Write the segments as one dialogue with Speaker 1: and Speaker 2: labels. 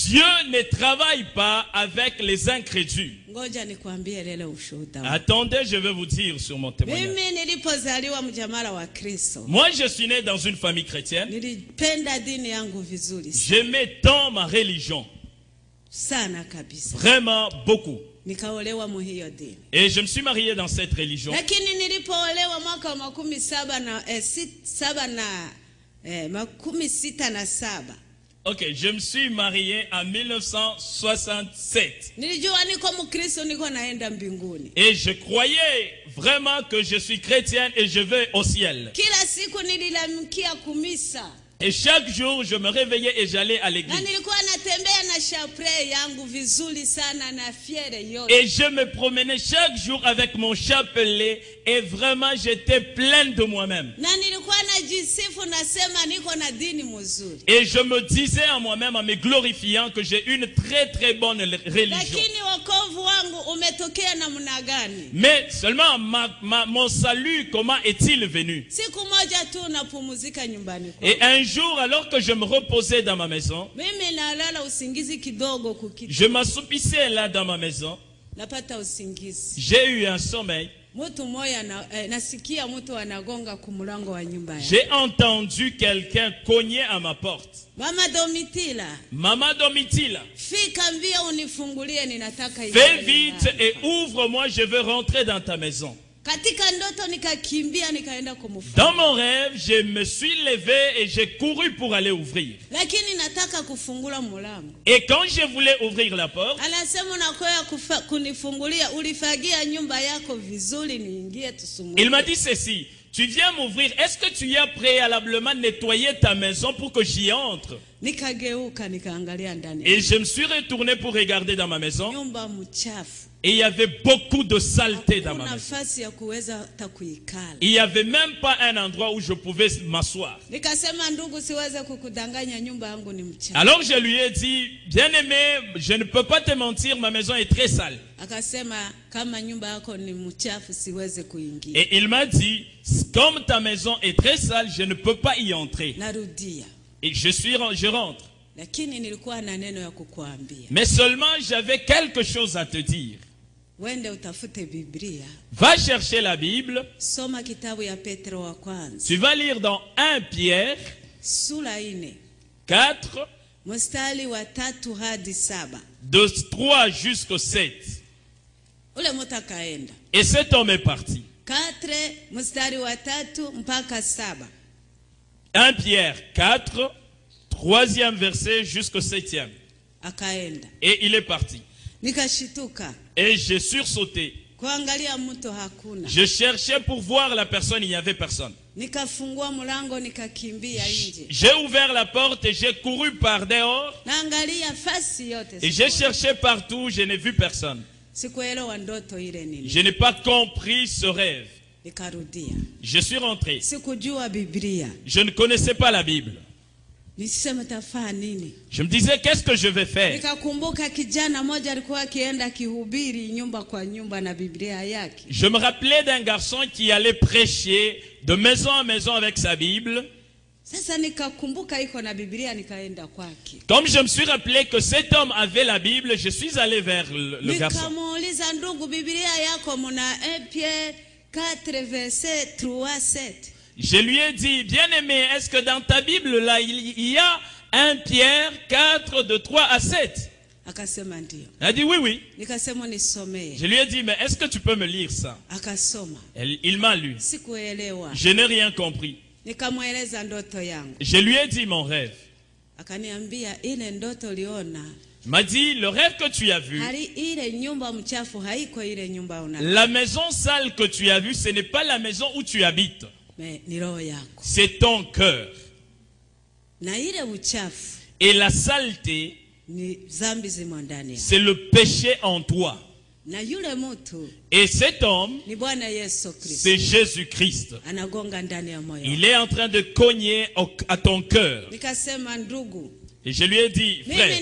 Speaker 1: Dieu ne travaille pas avec les incrédules. Attendez, je vais vous dire sur mon témoignage. Moi, je suis né dans une famille chrétienne. J'aimais tant ma religion. Vraiment beaucoup. Et je me suis marié dans cette religion. Ok, je me suis marié en 1967. Et je croyais vraiment que je suis chrétienne et je vais au ciel. Et chaque jour, je me réveillais et j'allais à l'église. Et je me promenais chaque jour avec mon chapelet et vraiment j'étais pleine de moi-même. Et je me disais à moi-même, en me glorifiant, que j'ai une très très bonne religion. Mais seulement mon salut, comment est-il venu? Et un jour, alors que je me reposais dans ma maison, je m'assoupissais là dans ma maison. J'ai eu un sommeil. J'ai entendu quelqu'un cogner à ma porte. Maman Domitila, fais vite et ouvre-moi, je veux rentrer dans ta maison. Dans mon rêve, je me suis levé et j'ai couru pour aller ouvrir. Et quand je voulais ouvrir la porte, il m'a dit ceci: tu viens m'ouvrir, est-ce que tu as préalablement nettoyé ta maison pour que j'y entre? Et je me suis retourné pour regarder dans ma maison. Et il y avait beaucoup de saleté dans ma maison. Il n'y avait même pas un endroit où je pouvais m'asseoir. Alors je lui ai dit, bien-aimé, je ne peux pas te mentir, ma maison est très sale. Et il m'a dit, comme ta maison est très sale, je ne peux pas y entrer. Et je rentre. Mais seulement j'avais quelque chose à te dire. Va chercher la Bible. Tu vas lire dans 1 Pierre 4 de 3 jusqu'au 7. Et cet homme est parti. 1 Pierre 4, 3e verset jusqu'au 7e. Et il est parti. Et j'ai sursauté. Je cherchais pour voir la personne, il n'y avait personne. J'ai ouvert la porte et j'ai couru par dehors. Et j'ai cherché partout, je n'ai vu personne. Je n'ai pas compris ce rêve. Je suis rentré. Je ne connaissais pas la Bible. Je me disais, qu'est-ce que je vais faire? Je me rappelais d'un garçon qui allait prêcher de maison en maison avec sa Bible. Comme je me suis rappelé que cet homme avait la Bible, je suis allé vers le garçon. Je lui ai dit, bien-aimé, est-ce que dans ta Bible, là, il y a 1 Pierre 4 de 3 à 7? Il a dit oui, oui. Je lui ai dit, mais est-ce que tu peux me lire ça? Il m'a lu. Je n'ai rien compris. Je lui ai dit mon rêve. Il m'a dit, le rêve que tu as vu, la maison sale que tu as vue, ce n'est pas la maison où tu habites. C'est ton cœur. Et la saleté, c'est le péché en toi. Et cet homme, c'est Jésus-Christ. Il est en train de cogner à ton cœur. Et je lui ai dit, frère,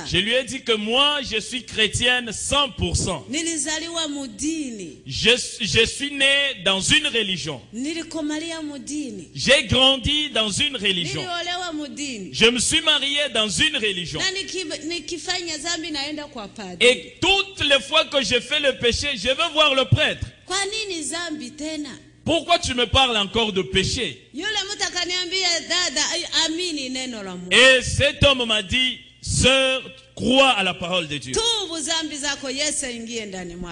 Speaker 1: je lui ai dit que moi, je suis chrétienne 100%. Je suis né dans une religion. J'ai grandi dans une religion. Je me suis marié dans une religion. Et toutes les fois que je fais le péché, je veux voir le prêtre. Pourquoi tu me parles encore de péché? Et cet homme m'a dit, sœur, crois à la parole de Dieu.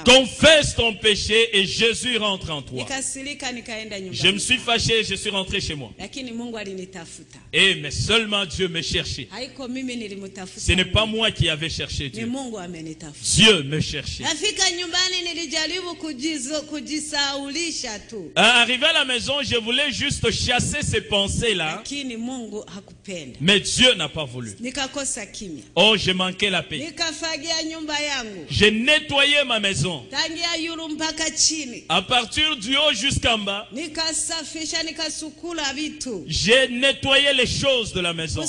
Speaker 1: Confesse ton péché et Jésus rentre en toi. Je me suis fâché, je suis rentré chez moi. Mais seulement Dieu me cherchait. Ce n'est pas moi qui avais cherché Dieu. Dieu me cherchait. Arrivé à la maison, je voulais juste chasser ces pensées-là. Mais Dieu n'a pas voulu. Oh, j'ai manqué la paix. J'ai nettoyé ma maison. À partir du haut jusqu'en bas, j'ai nettoyé les choses de la maison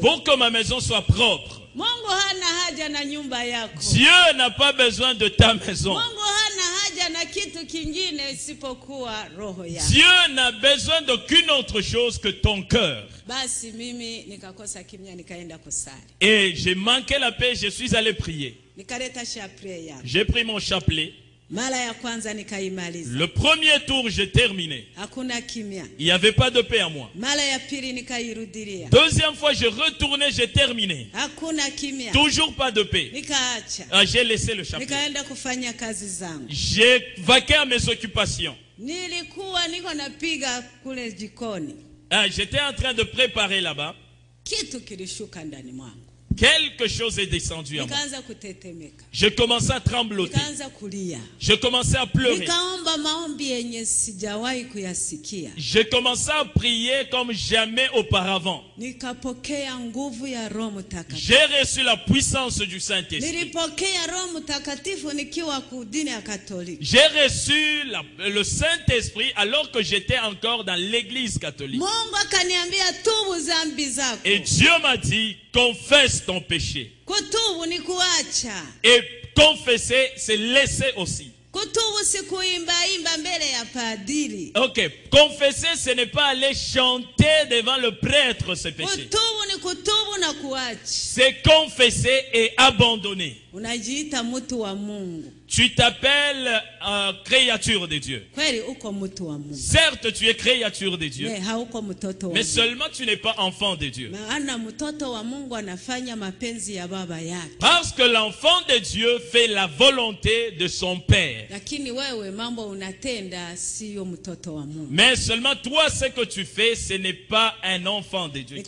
Speaker 1: pour que ma maison soit propre. Dieu n'a pas besoin de ta maison. Dieu n'a besoin d'aucune autre chose que ton cœur. Et j'ai manqué la paix, je suis allé prier. J'ai pris mon chapelet. Le premier tour, j'ai terminé. Il n'y avait pas de paix à moi. Deuxième fois, je retournais, j'ai terminé. Toujours pas de paix. J'ai laissé le chapelet. J'ai vaqué à mes occupations. J'étais en train de préparer là-bas. Quelque chose est descendu à moi. Je commençais à trembloter. Je commençais à pleurer. Je commençais à prier comme jamais auparavant. J'ai reçu la puissance du Saint-Esprit. J'ai reçu le Saint-Esprit alors que j'étais encore dans l'église catholique. Et Dieu m'a dit, confesse ton péché. Et confesser, c'est laisser aussi. Ok, confesser, ce n'est pas aller chanter devant le prêtre ce péché. C'est confesser et abandonner. Tu t'appelles créature de Dieu. Certes, tu es créature de Dieu, mais seulement tu n'es pas enfant de Dieu. Parce que l'enfant de Dieu fait la volonté de son Père. Mais seulement toi, ce que tu fais, ce n'est pas un enfant de Dieu.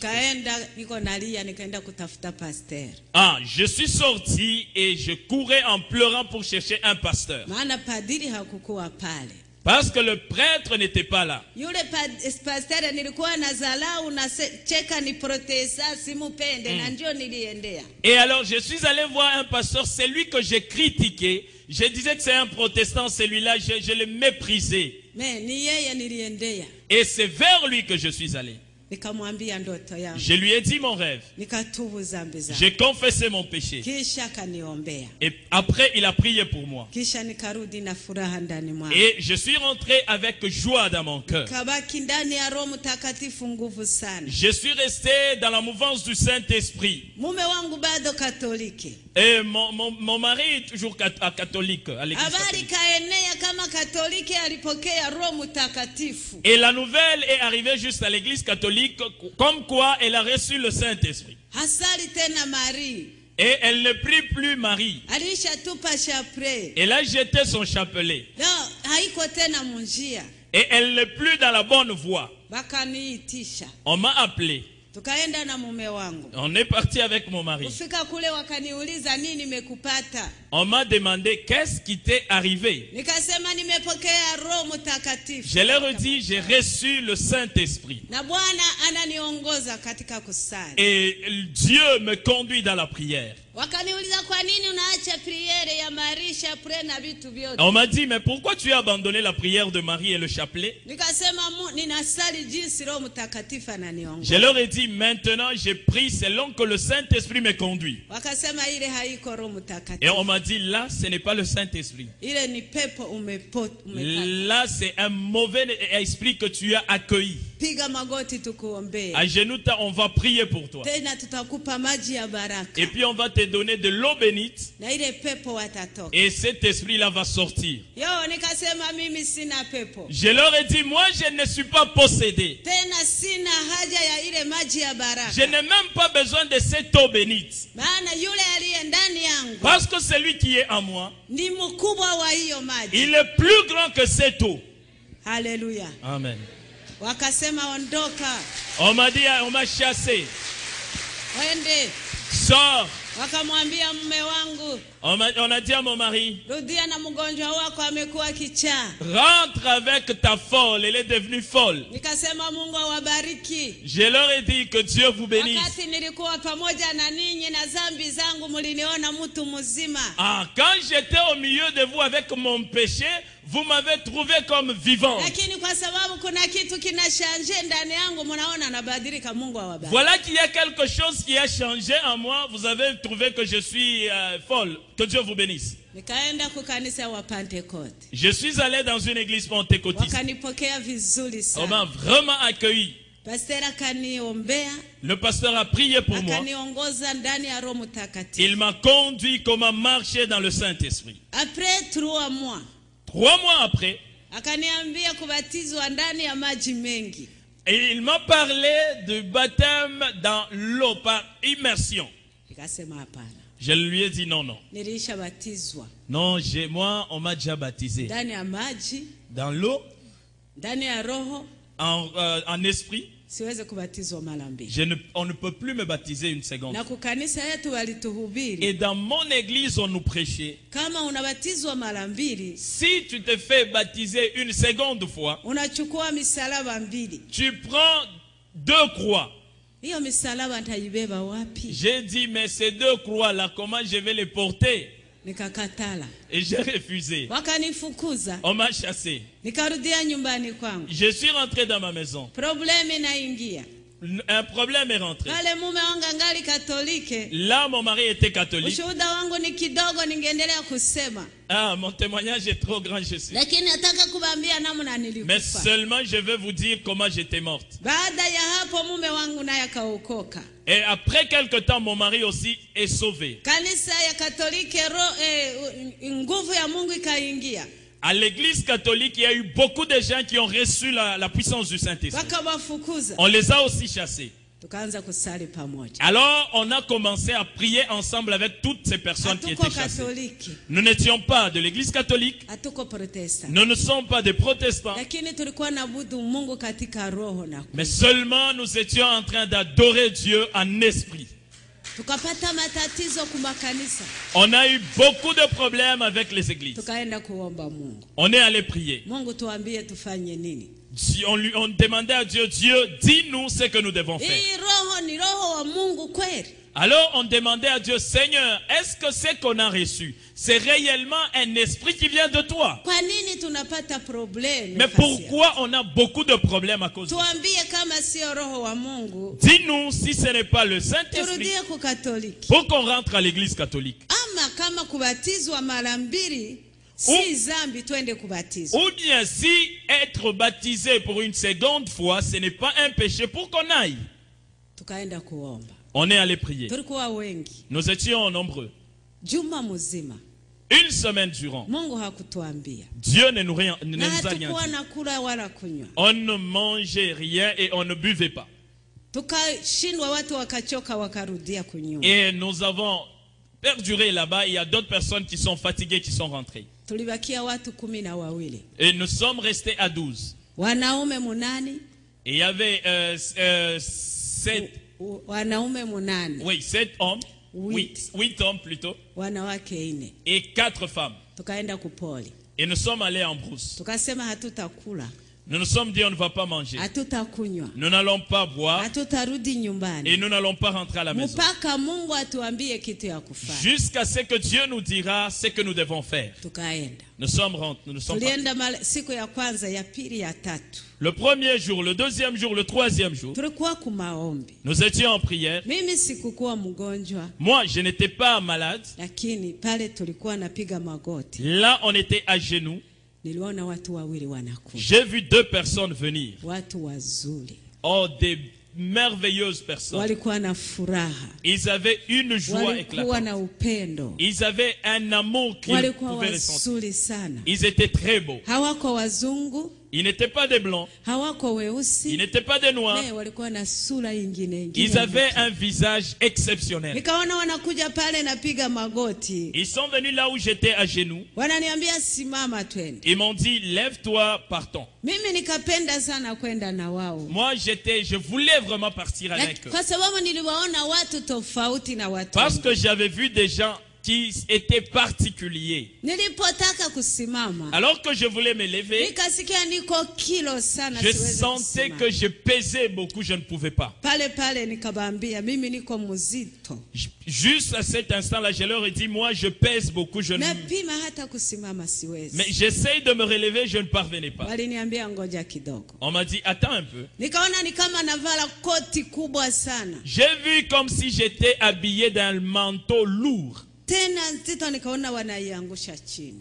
Speaker 1: Je suis sorti et je courais en pleurant pour chercher un pasteur. Parce que le prêtre n'était pas là. Et alors je suis allé voir un pasteur, c'est lui que j'ai critiqué. Je disais que c'est un protestant, celui-là, je l'ai méprisé. Et c'est vers lui que je suis allé. Je lui ai dit mon rêve. J'ai confessé mon péché. Et après, il a prié pour moi. Et je suis rentré avec joie dans mon cœur. Je suis resté dans la mouvance du Saint-Esprit. Et mon mari est toujours catholique à l'église catholique. Et la nouvelle est arrivée juste à l'église catholique, comme quoi elle a reçu le Saint-Esprit. Et elle ne prie plus Marie. Elle a jeté son chapelet. Et elle n'est plus dans la bonne voie. On m'a appelé. On est parti avec mon mari. On m'a demandé qu'est-ce qui t'est arrivé. Je leur ai dit, j'ai reçu le Saint-Esprit. Et Dieu me conduit dans la prière. On m'a dit, mais pourquoi tu as abandonné la prière de Marie et le chapelet? Je leur ai dit, maintenant j'ai pris selon que le Saint-Esprit me conduit. Et on m'a dit, là ce n'est pas le Saint-Esprit. Là c'est un mauvais esprit que tu as accueilli. À genoux, on va prier pour toi. Et puis on va te donner de l'eau bénite. Et cet esprit-là va sortir. Je leur ai dit, moi je ne suis pas possédé. Je n'ai même pas besoin de cette eau bénite. Parce que celui qui est en moi, il est plus grand que cette eau.
Speaker 2: Alléluia.
Speaker 1: Amen.
Speaker 2: Wakasema ondoka.
Speaker 1: On m'a dit, on m'a chassé.
Speaker 2: Wende.
Speaker 1: Sors.
Speaker 2: Wakamwambia mume wangu.
Speaker 1: On a dit à mon mari,
Speaker 2: rudia na mgonjwa wako amekuwa kichaa.
Speaker 1: Rentre avec ta folle, elle est devenue folle.
Speaker 2: Nikasema Mungu awabariki.
Speaker 1: Je leur ai dit que Dieu vous bénisse.
Speaker 2: Wakati nilikuwa pamoja na ninyi na dhambi zangu mliniona mtu mzima.
Speaker 1: Ah, quand j'étais au milieu de vous avec mon péché, vous m'avez trouvé comme vivant.
Speaker 2: Lakini kwa sababu kuna kitu kinashanje ndani yangu mnaona nabadilika. Mungu awabariki.
Speaker 1: Voilà qu'il y a quelque chose qui a changé en moi, vous avez trouvé que je suis folle. Que Dieu vous bénisse. Je suis allé dans une église pentecôtiste. On m'a vraiment accueilli. Le pasteur a prié pour moi. Il m'a conduit comment marcher dans le Saint-Esprit.
Speaker 2: Après 3 mois.
Speaker 1: 3 mois après. Et il m'a parlé du baptême dans l'eau par immersion. Je lui ai dit non, non. Non, moi, on m'a déjà baptisé. Dans l'eau, en esprit. On ne peut plus me baptiser une seconde. Et dans mon église, on nous prêchait. Si tu te fais baptiser une seconde fois, tu prends 2 croix. J'ai dit, mais ces 2 croix-là, comment je vais les porter? Et j'ai refusé. On m'a chassé. Je suis rentré dans ma maison. Un problème est rentré. Là, mon mari était catholique. Ah, mon témoignage est trop grand, je sais. Mais seulement je veux vous dire comment j'étais morte. Et après quelque temps, mon mari aussi est sauvé. À l'église catholique, il y a eu beaucoup de gens qui ont reçu la puissance du Saint-Esprit. On les a aussi chassés. Alors, on a commencé à prier ensemble avec toutes ces personnes qui étaient chassées. Nous n'étions pas de l'église catholique. Nous ne sommes pas des protestants. Mais seulement nous étions en train d'adorer Dieu en esprit. On a eu beaucoup de problèmes avec les églises. On est allé prier. On demandait à Dieu, Dieu, dis-nous ce que nous devons faire. Alors on demandait à Dieu, Seigneur, est-ce que ce qu'on a reçu, c'est réellement un esprit qui vient de toi? Mais pourquoi on a beaucoup de problèmes à cause de ça? Dis-nous si ce n'est pas le Saint-Esprit pour qu'on rentre à l'église catholique. Ou bien si être baptisé pour une seconde fois, ce n'est pas un péché pour qu'on aille. On est allé prier. Nous étions nombreux. Une semaine durant. Dieu ne nous a rien dit. On ne mangeait rien et on ne buvait pas. Et nous avons perduré là-bas. Il y a d'autres personnes qui sont fatiguées qui sont rentrées. Et nous sommes restés à 12. Et il y avait 7 hommes. 8 hommes plutôt. Et 4 femmes. Et nous sommes allés en brousse. Nous nous sommes dit on ne va pas manger. Nous n'allons pas boire. Et nous n'allons pas rentrer à la maison. Jusqu'à ce que Dieu nous dira ce que nous devons faire. Nous sommes partis. Le premier jour, le deuxième jour, le troisième jour, nous étions en prière. Moi, je n'étais pas malade. Là, on était à genoux. J'ai vu 2 personnes venir. Oh, des merveilleuses personnes. Ils avaient une joie éclatante. Ils avaient un amour qu'ils pouvaient ressentir. Ils étaient très beaux. Ils n'étaient pas des blancs. Ils n'étaient pas des noirs. Ils avaient un visage exceptionnel. Ils sont venus là où j'étais à genoux. Ils m'ont dit, lève-toi, partons. Moi, je voulais vraiment partir avec eux. Parce que j'avais vu des gens qui étaient particuliers. Alors que je voulais me lever, je sentais que je pesais beaucoup, je ne pouvais pas. Juste à cet instant-là, je leur ai dit, moi je pèse beaucoup, je ne... Mais j'essaye de me relever, je ne parvenais pas. On m'a dit, attends un peu. J'ai vu comme si j'étais habillé d'un manteau lourd.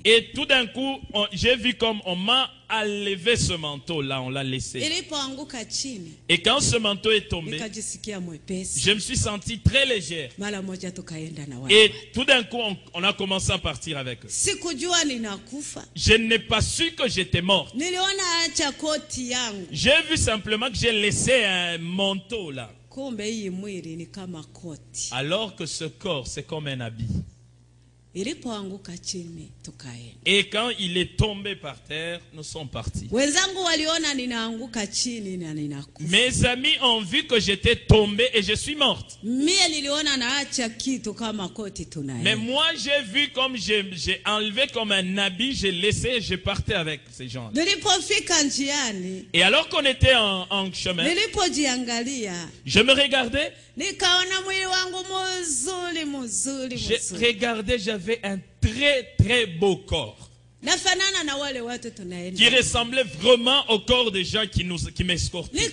Speaker 1: Et tout d'un coup, j'ai vu comme on m'a enlevé ce manteau-là, on l'a laissé. Et quand ce manteau est tombé, je me suis senti très légère. Et tout d'un coup, on a commencé à partir avec eux. Je n'ai pas su que j'étais morte. J'ai vu simplement que j'ai laissé un manteau là. Alors que ce corps, c'est comme un habit. Et quand il est tombé par terre, nous sommes partis. Mes amis ont vu que j'étais tombé et je suis morte. Mais moi, j'ai vu comme j'ai enlevé comme un habit, j'ai laissé et je partais avec ces gens. Et alors qu'on était en chemin, je me regardais. Je regardais, j'avais un très très beau corps qui ressemblait vraiment au corps des gens qui m'escortaient.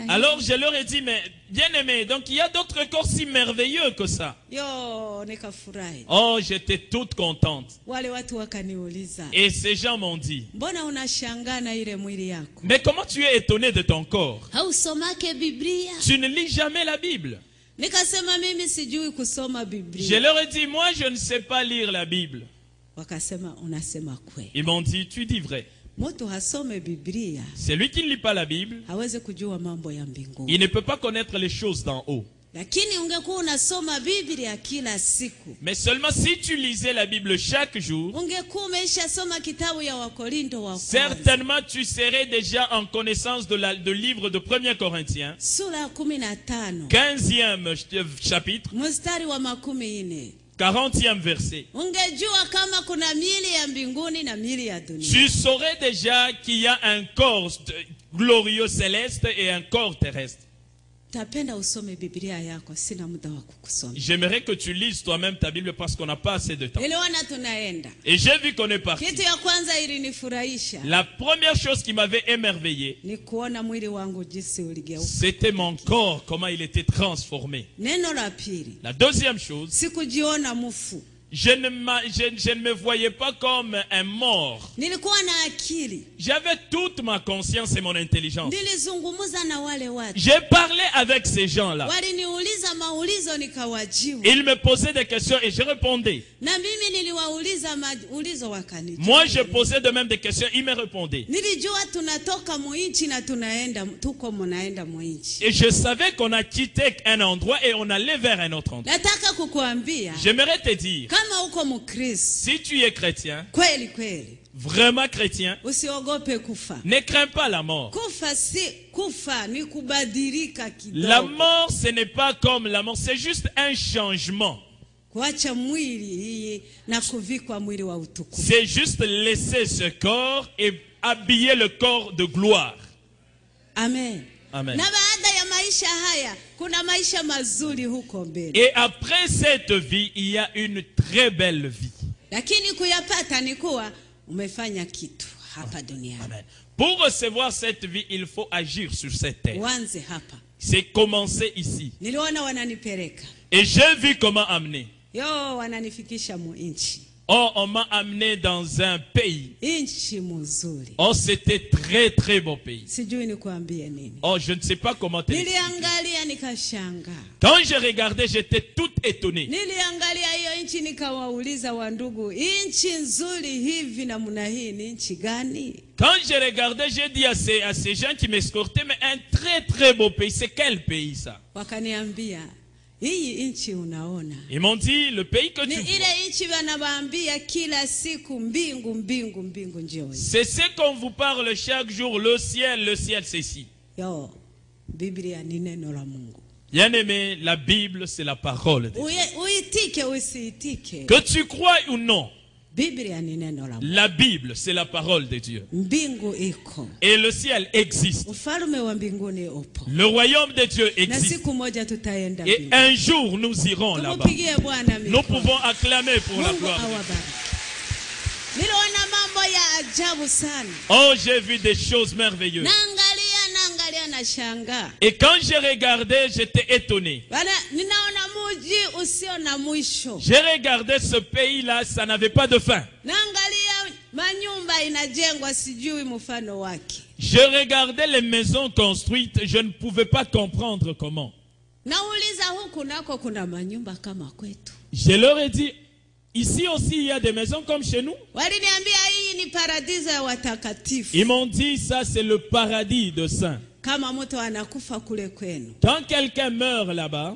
Speaker 1: Alors je leur ai dit, mais bien aimé, donc il y a d'autres corps si merveilleux que ça. Oh, j'étais toute contente. Et ces gens m'ont dit, mais comment tu es étonné de ton corps? Tu ne lis jamais la Bible. Je leur ai dit, moi je ne sais pas lire la Bible. Ils m'ont dit, tu dis vrai. Celui qui ne lit pas la Bible, il ne peut pas connaître les choses d'en haut. Mais seulement si tu lisais la Bible chaque jour, certainement tu serais déjà en connaissance de livre de 1 Corinthiens, 15e chapitre, 40e verset. Tu saurais déjà qu'il y a un corps glorieux céleste et un corps terrestre. J'aimerais que tu lises toi-même ta Bible parce qu'on n'a pas assez de temps. Et j'ai vu qu'on est parti. La première chose qui m'avait émerveillé, c'était mon corps, comment il était transformé. La deuxième chose, je ne me voyais pas comme un mort. J'avais toute ma conscience et mon intelligence. J'ai parlé avec ces gens-là. Ils me posaient des questions et je répondais. Moi, je posais de même des questions, ils me répondaient. Et je savais qu'on a quitté un endroit et on allait vers un autre endroit. J'aimerais te dire, si tu es chrétien, vraiment chrétien, ne crains pas la mort. La mort, ce n'est pas comme la mort, c'est juste un changement. C'est juste laisser ce corps et habiller le corps de gloire.
Speaker 2: Amen.
Speaker 1: Amen. Et après cette vie, il y a une très belle vie. Amen. Pour recevoir cette vie, il faut agir sur cette terre. C'est commencer ici. Et j'ai vu comment amener. Oh, on m'a amené dans un pays. Oh, c'était très très beau pays. Oh, je ne sais pas comment t'expliquer. Quand je regardais, j'étais toute étonnée. Quand je regardais, j'ai dit à ces gens qui m'escortaient, mais un très très beau pays, c'est quel pays ça? Ils m'ont dit, le pays que tu vois, c'est ce qu'on vous parle chaque jour, le ciel c'est ici. Bien aimé, la Bible c'est la parole de Dieu. Que tu crois ou non, la Bible, c'est la parole de Dieu. Et le ciel existe. Le royaume de Dieu existe. Et un jour, nous irons là-bas. Nous pouvons acclamer pour la gloire. Oh, j'ai vu des choses merveilleuses. Et quand j'ai regardé, j'étais étonné. J'ai regardé ce pays-là, ça n'avait pas de fin. Je regardais les maisons construites, je ne pouvais pas comprendre comment. Je leur ai dit, ici aussi il y a des maisons comme chez nous. Ils m'ont dit, ça c'est le paradis de saints. Quand quelqu'un meurt là-bas,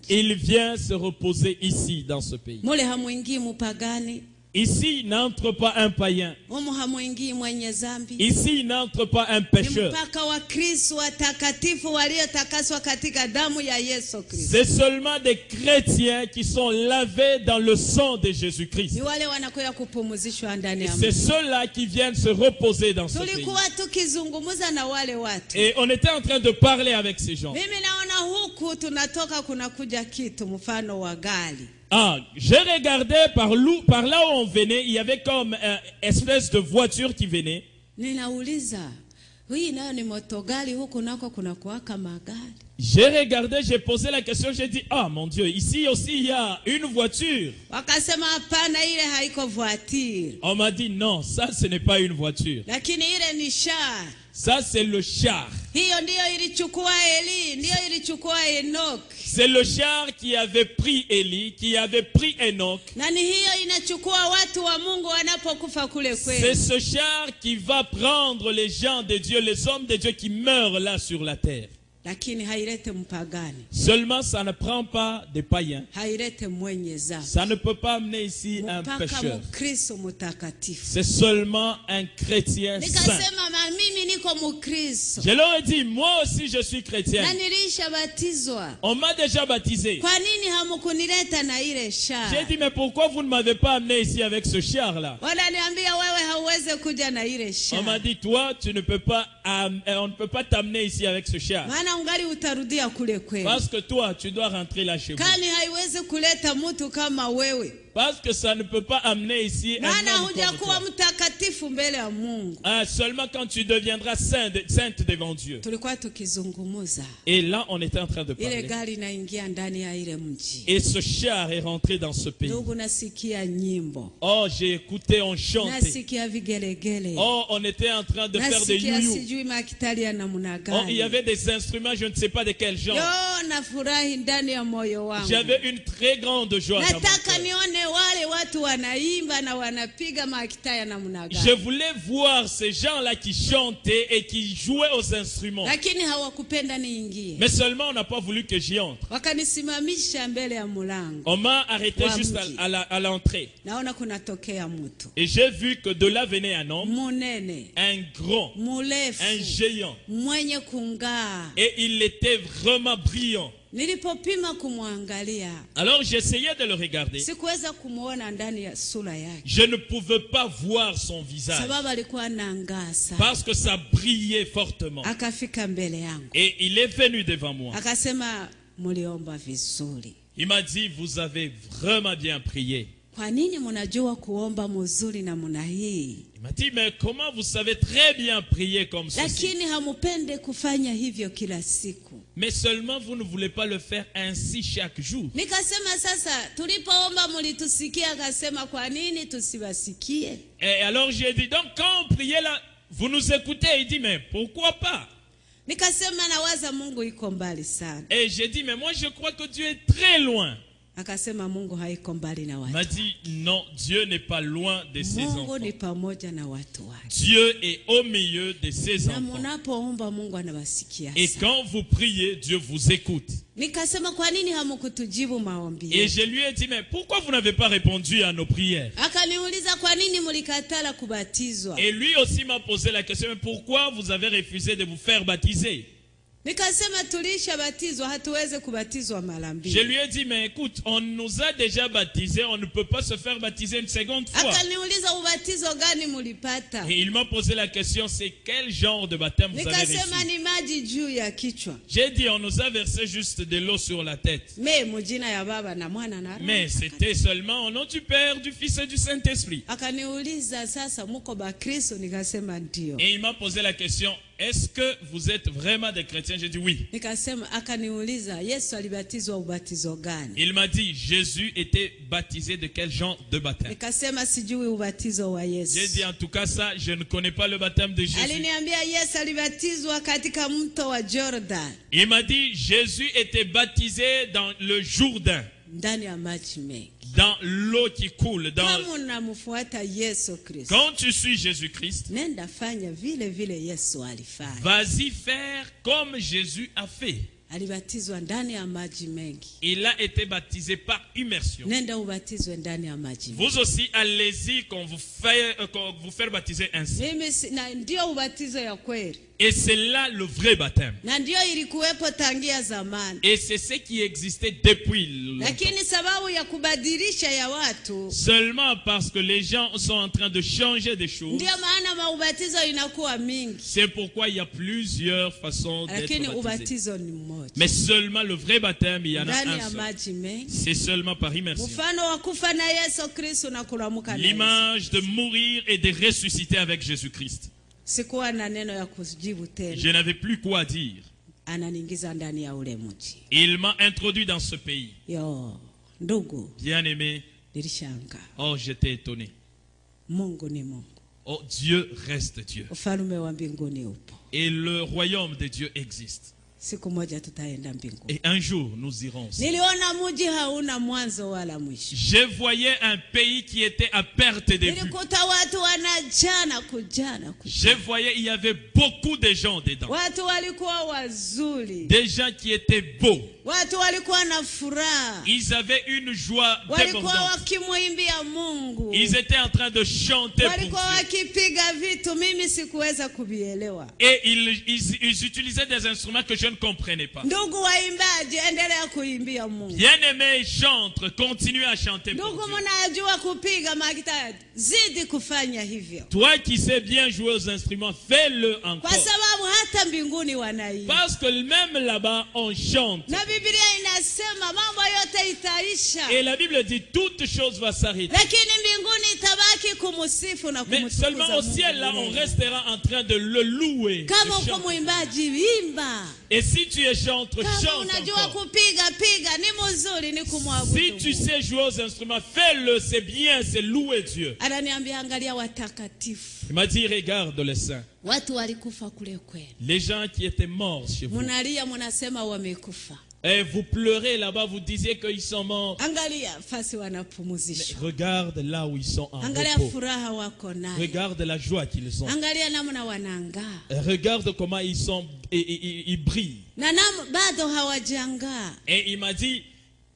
Speaker 1: il vient se reposer ici dans ce pays. Ici n'entre pas un païen. Ici n'entre pas un pécheur. C'est seulement des chrétiens qui sont lavés dans le sang de Jésus-Christ. Et c'est ceux-là qui viennent se reposer dans ce pays. Et on était en train de parler avec ces gens. Ah, j'ai regardé par là où on venait, il y avait comme une espèce de voiture qui venait. J'ai regardé, j'ai posé la question, j'ai dit, ah mon Dieu, ici aussi il y a une voiture. On m'a dit, non, ça ce n'est pas une voiture. Ça c'est le char. C'est le char qui avait pris Élie, qui avait pris Enoch. C'est ce char qui va prendre les gens de Dieu, les hommes de Dieu qui meurent là sur la terre. Seulement ça ne prend pas des païens. Ça ne peut pas amener ici un pécheur. C'est seulement un chrétien saint. Je leur ai dit, moi aussi je suis chrétien. On m'a déjà baptisé. J'ai dit, mais pourquoi vous ne m'avez pas amené ici avec ce char là? On m'a dit, toi tu ne peux pas, on ne peut pas t'amener ici avec ce char. Parce que toi, tu dois rentrer là chez vous. Parce que ça ne peut pas amener ici un homme comme toi. Seulement quand tu deviendras sainte devant Dieu. Et là, on était en train de parler. Et ce char est rentré dans ce pays. Oh, j'ai écouté, on chantait. Oh, on était en train de faire des you-you. Oh, il y avait des instruments, je ne sais pas de quel genre. J'avais une très grande joie dans mon cœur. Je voulais voir ces gens-là qui chantaient et qui jouaient aux instruments. Mais seulement on n'a pas voulu que j'y entre. On m'a arrêté juste à l'entrée. Et j'ai vu que de là venait un homme, un grand, un géant. Et il était vraiment brillant. Alors j'essayais de le regarder. Je ne pouvais pas voir son visage parce que ça brillait fortement. Et il est venu devant moi. Il m'a dit, vous avez vraiment bien prié. Il m'a dit, mais comment vous savez très bien prier comme ceci? Mais seulement vous ne voulez pas le faire ainsi chaque jour. Et alors j'ai dit, donc quand on priait là, vous nous écoutez? Il dit, mais pourquoi pas? Et j'ai dit, mais moi je crois que Dieu est très loin. Il m'a dit, non, Dieu n'est pas loin de ses enfants. Dieu est au milieu de ses enfants. Et quand vous priez, Dieu vous écoute. Et je lui ai dit, mais pourquoi vous n'avez pas répondu à nos prières? Et lui aussi m'a posé la question, mais pourquoi vous avez refusé de vous faire baptiser? Je lui ai dit, mais écoute, on nous a déjà baptisés, on ne peut pas se faire baptiser une seconde fois. Et il m'a posé la question, c'est quel genre de baptême vous avez reçu? J'ai dit, on nous a versé juste de l'eau sur la tête. Mais c'était seulement au nom du Père, du Fils et du Saint-Esprit. Et il m'a posé la question, est-ce que vous êtes vraiment des chrétiens? J'ai dit oui. Il m'a dit, Jésus était baptisé de quel genre de baptême? J'ai dit, en tout cas ça, je ne connais pas le baptême de Jésus. Il m'a dit, Jésus était baptisé dans le Jourdain. Dans l'eau qui coule. Quand tu suis Jésus-Christ, vas-y faire comme Jésus a fait. Il a été baptisé par immersion. Vous aussi, allez-y qu'on vous fait baptiser ainsi. Et c'est là le vrai baptême. Et c'est ce qui existait depuis longtemps. Seulement parce que les gens sont en train de changer des choses. C'est pourquoi il y a plusieurs façons d'être baptisé. Mais seulement le vrai baptême, il y en a un seul. C'est seulement par immersion. L'image de mourir et de ressusciter avec Jésus-Christ. Je n'avais plus quoi dire. Il m'a introduit dans ce pays. Bien-aimé, oh, j'étais étonné. Oh, Dieu reste Dieu. Et le royaume de Dieu existe. Et un jour, nous irons. Je voyais un pays qui était à perte de vue. Je voyais, il y avait beaucoup de gens dedans. Des gens qui étaient beaux. Ils avaient une joie débordante. Ils étaient en train de chanter pour Dieu. Et ils utilisaient des instruments que je ne comprenais pas. Bien-aimés, chante, continuez à chanter pour Dieu. Toi qui sais bien jouer aux instruments, fais-le encore. Parce que même là-bas, on chante. Et la Bible dit, toute chose va s'arrêter. Mais seulement au ciel, là, on restera en train de le louer. Et si tu es chanteur, chante encore. Si tu sais jouer aux instruments, fais-le, c'est bien, c'est louer Dieu. Il m'a dit, regarde les saints. Les gens qui étaient morts chez vous. Et vous pleurez là-bas, vous disiez qu'ils sont morts. Mais regarde là où ils sont en repos. Regarde la joie qu'ils ont. Regarde comment ils brillent. Et il m'a dit,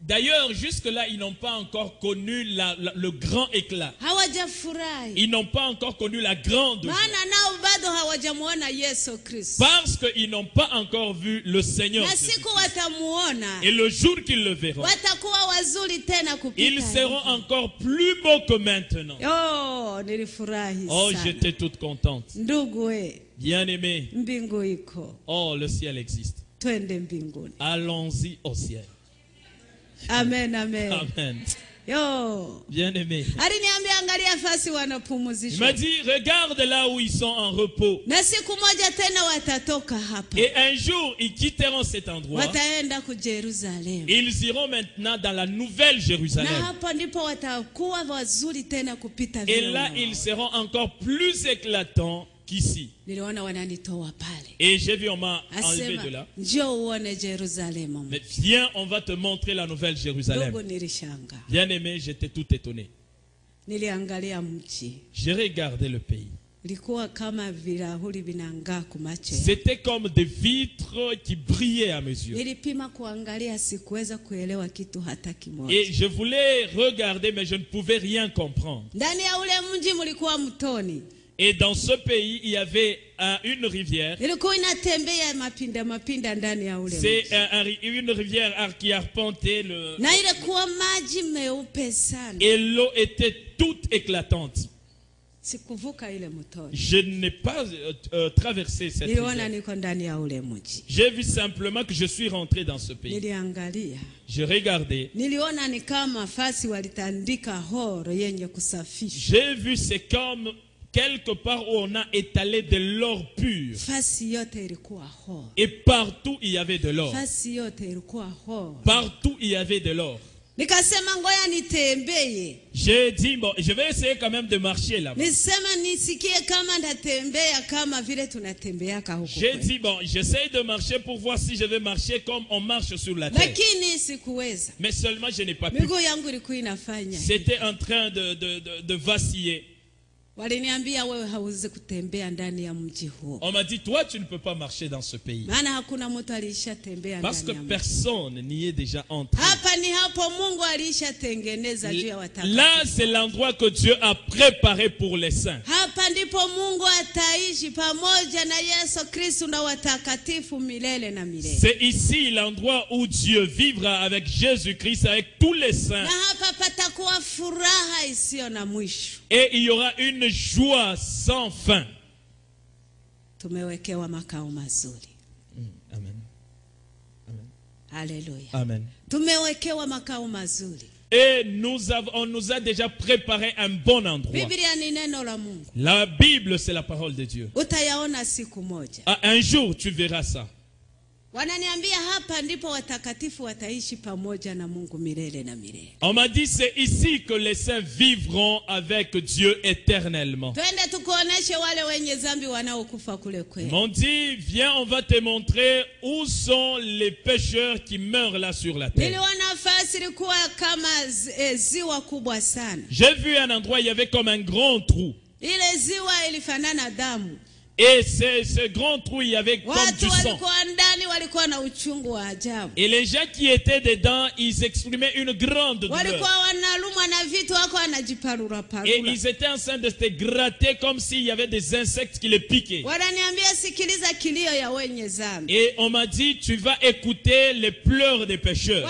Speaker 1: D'ailleurs, jusque-là, ils n'ont pas encore connu le grand éclat. Ils n'ont pas encore connu la grande joie. Parce qu'ils n'ont pas encore vu le Seigneur Jésus. Et le jour qu'ils le verront, ils seront encore plus beaux que maintenant. Oh, j'étais toute contente. Bien-aimé. Oh, le ciel existe. Allons-y au ciel.
Speaker 2: Amen, amen.
Speaker 1: Amen.
Speaker 2: Yo.
Speaker 1: Bien-aimé. Il m'a dit, regarde là où ils sont en repos. Et un jour, ils quitteront cet endroit. Ils iront maintenant dans la nouvelle Jérusalem. Et là, ils seront encore plus éclatants qu'ici. Et j'ai vu, on m'a enlevé de là. Mais viens, on va te montrer la nouvelle Jérusalem. Bien aimé, j'étais tout étonné. J'ai regardé le pays. C'était comme des vitres qui brillaient à mes yeux. Et je voulais regarder, mais je ne pouvais rien comprendre. Et dans ce pays, il y avait une rivière. C'est une rivière qui arpentait le... Et l'eau était toute éclatante. Je n'ai pas traversé cette rivière. J'ai vu simplement que je suis rentré dans ce pays. Je regardais. J'ai vu, c'est comme quelque part où on a étalé de l'or pur. Et partout il y avait de l'or. Partout il y avait de l'or. J'ai dit, bon, je vais essayer quand même de marcher là-bas. J'ai dit, bon, j'essaie de marcher pour voir si je vais marcher comme on marche sur la terre. Mais seulement je n'ai pas pu. C'était en train de vaciller. On m'a dit, toi tu ne peux pas marcher dans ce pays. Parce que personne n'y est déjà entré. Là c'est l'endroit que Dieu a préparé pour les saints. C'est ici l'endroit où Dieu vivra avec Jésus-Christ, avec tous les saints. Et il y aura une joie sans fin.
Speaker 2: Amen.
Speaker 1: Amen.
Speaker 2: Alléluia.
Speaker 1: Amen. Et on nous a déjà préparé un bon endroit. La Bible, c'est la parole de Dieu. Un jour, tu verras ça. On m'a dit c'est ici que les saints vivront avec Dieu éternellement. Ils m'ont dit, viens, on va te montrer où sont les pécheurs qui meurent là sur la terre. J'ai vu un endroit, il y avait comme un grand trou. Et ce grand trou, il y avait comme du sang. Et les gens qui étaient dedans, ils exprimaient une grande douleur. Et ils étaient en train de se gratter comme s'il y avait des insectes qui les piquaient. Et on m'a dit, tu vas écouter les pleurs des pécheurs.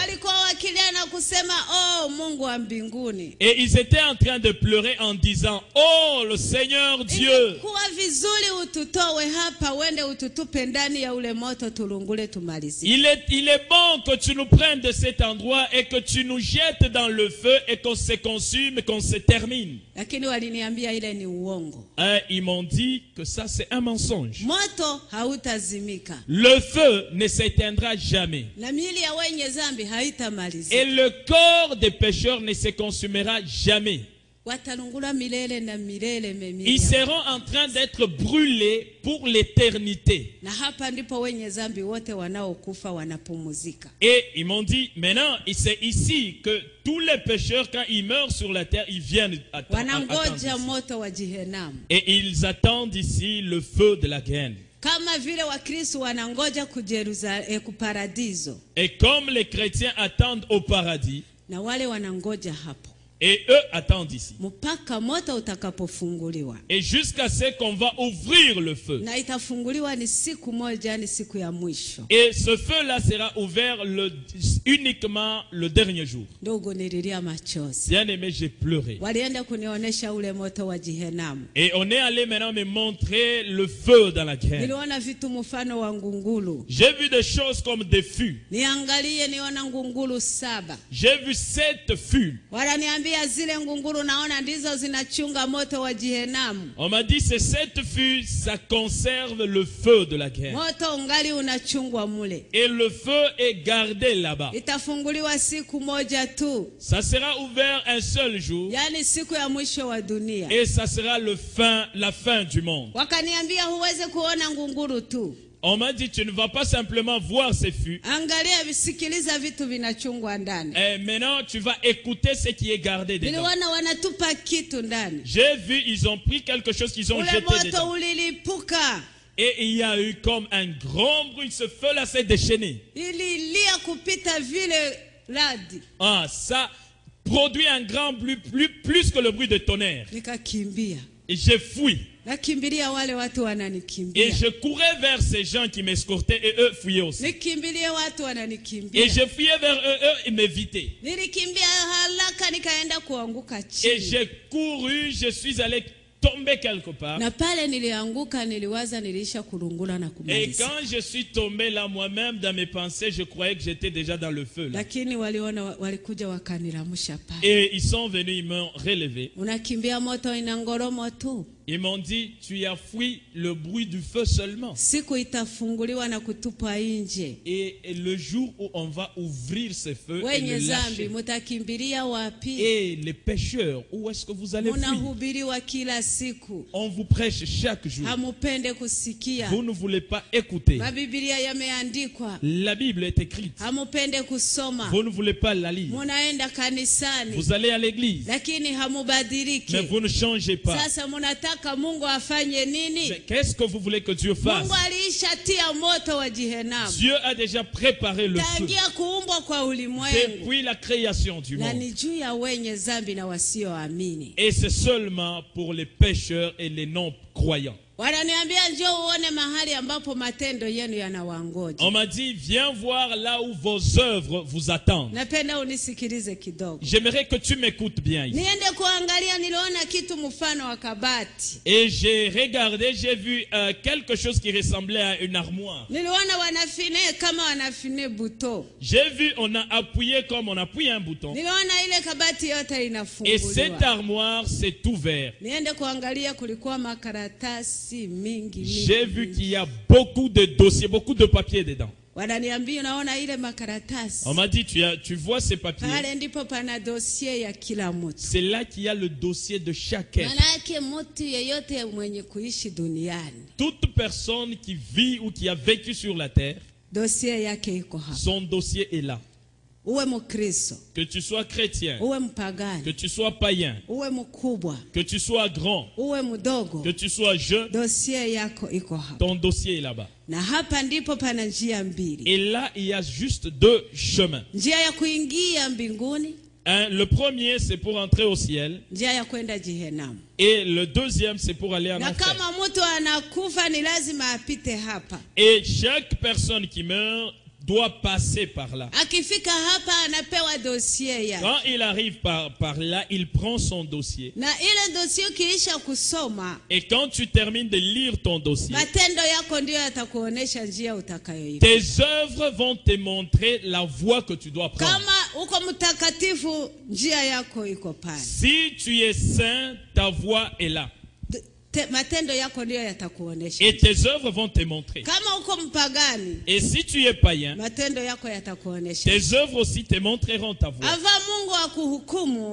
Speaker 1: Et ils étaient en train de pleurer en disant, oh le Seigneur Dieu, il est bon que tu nous prennes de cet endroit et que tu nous jettes dans le feu et qu'on se consume et qu'on se termine. Ils m'ont dit que ça c'est un mensonge. Le feu ne s'éteindra jamais. Et le corps des pécheurs ne se consumera jamais. Ils seront en train d'être brûlés pour l'éternité. Et ils m'ont dit, maintenant, c'est ici que tous les pécheurs, quand ils meurent sur la terre, ils viennent attendre. Et ils attendent ici le feu de la Guéhenne. Et comme les chrétiens attendent au paradis, et eux attendent ici. Et jusqu'à ce qu'on va ouvrir le feu. Et ce feu-là sera ouvert uniquement le dernier jour. Bien aimé, j'ai pleuré. Et on est allé maintenant me montrer le feu dans la graine. J'ai vu des choses comme des fûts. J'ai vu 7 fûts. On m'a dit ces 7 fûts, ça conserve le feu de la graine. Et le feu est gardé là-bas. Ça sera ouvert un seul jour. Et ça sera la fin du monde. On m'a dit, tu ne vas pas simplement voir ces fûts. Et maintenant, tu vas écouter ce qui est gardé dedans. J'ai vu, ils ont pris quelque chose qu'ils ont jeté dedans. Et il y a eu comme un grand bruit. Ce feu-là s'est déchaîné. Ça produit un grand bruit, plus que le bruit de tonnerre. Et j'ai fui. Et je courais vers ces gens qui m'escortaient et eux fuyaient aussi. Et je fuyais vers eux, ils m'évitaient. Et j'ai couru, je suis allé tomber quelque part. Et quand je suis tombé là moi-même dans mes pensées, je croyais que j'étais déjà dans le feu là. Et ils sont venus, ils m'ont relevé. Ils m'ont dit, tu as fui le bruit du feu seulement. Et le jour où on va ouvrir ce feu et le lâcher. Et les pécheurs, où est-ce que vous allez fuir? On vous prêche chaque jour. Vous ne voulez pas écouter. La Bible est écrite. Vous ne voulez pas la lire. Vous allez à l'église. Mais vous ne changez pas. Qu'est-ce que vous voulez que Dieu fasse? Dieu a déjà préparé le feu depuis la création du monde. Et c'est seulement pour les pécheurs et les non-croyants. On m'a dit, viens voir là où vos œuvres vous attendent. J'aimerais que tu m'écoutes bien ici. Et j'ai regardé, j'ai vu quelque chose qui ressemblait à une armoire. J'ai vu, on a appuyé comme on appuie un bouton. Et cette armoire s'est ouverte. J'ai vu qu'il y a beaucoup de dossiers, beaucoup de papiers dedans. On m'a dit, tu vois ces papiers. C'est là qu'il y a le dossier de chacun. Toute personne qui vit ou qui a vécu sur la terre, son dossier est là. Que tu sois chrétien, que tu sois païen, que tu sois grand, que tu sois jeune, ton dossier est là-bas. Et là, il y a juste 2 chemins. Le premier, c'est pour entrer au ciel. Et le deuxième, c'est pour aller en enfer. Et chaque personne qui meurt doit passer par là. Quand il arrive par là, il prend son dossier. Et quand tu termines de lire ton dossier, tes œuvres vont te montrer la voie que tu dois prendre. Si tu es saint, ta voie est là. Et tes œuvres vont te montrer. Et si tu es païen, tes œuvres aussi te montreront ta voie.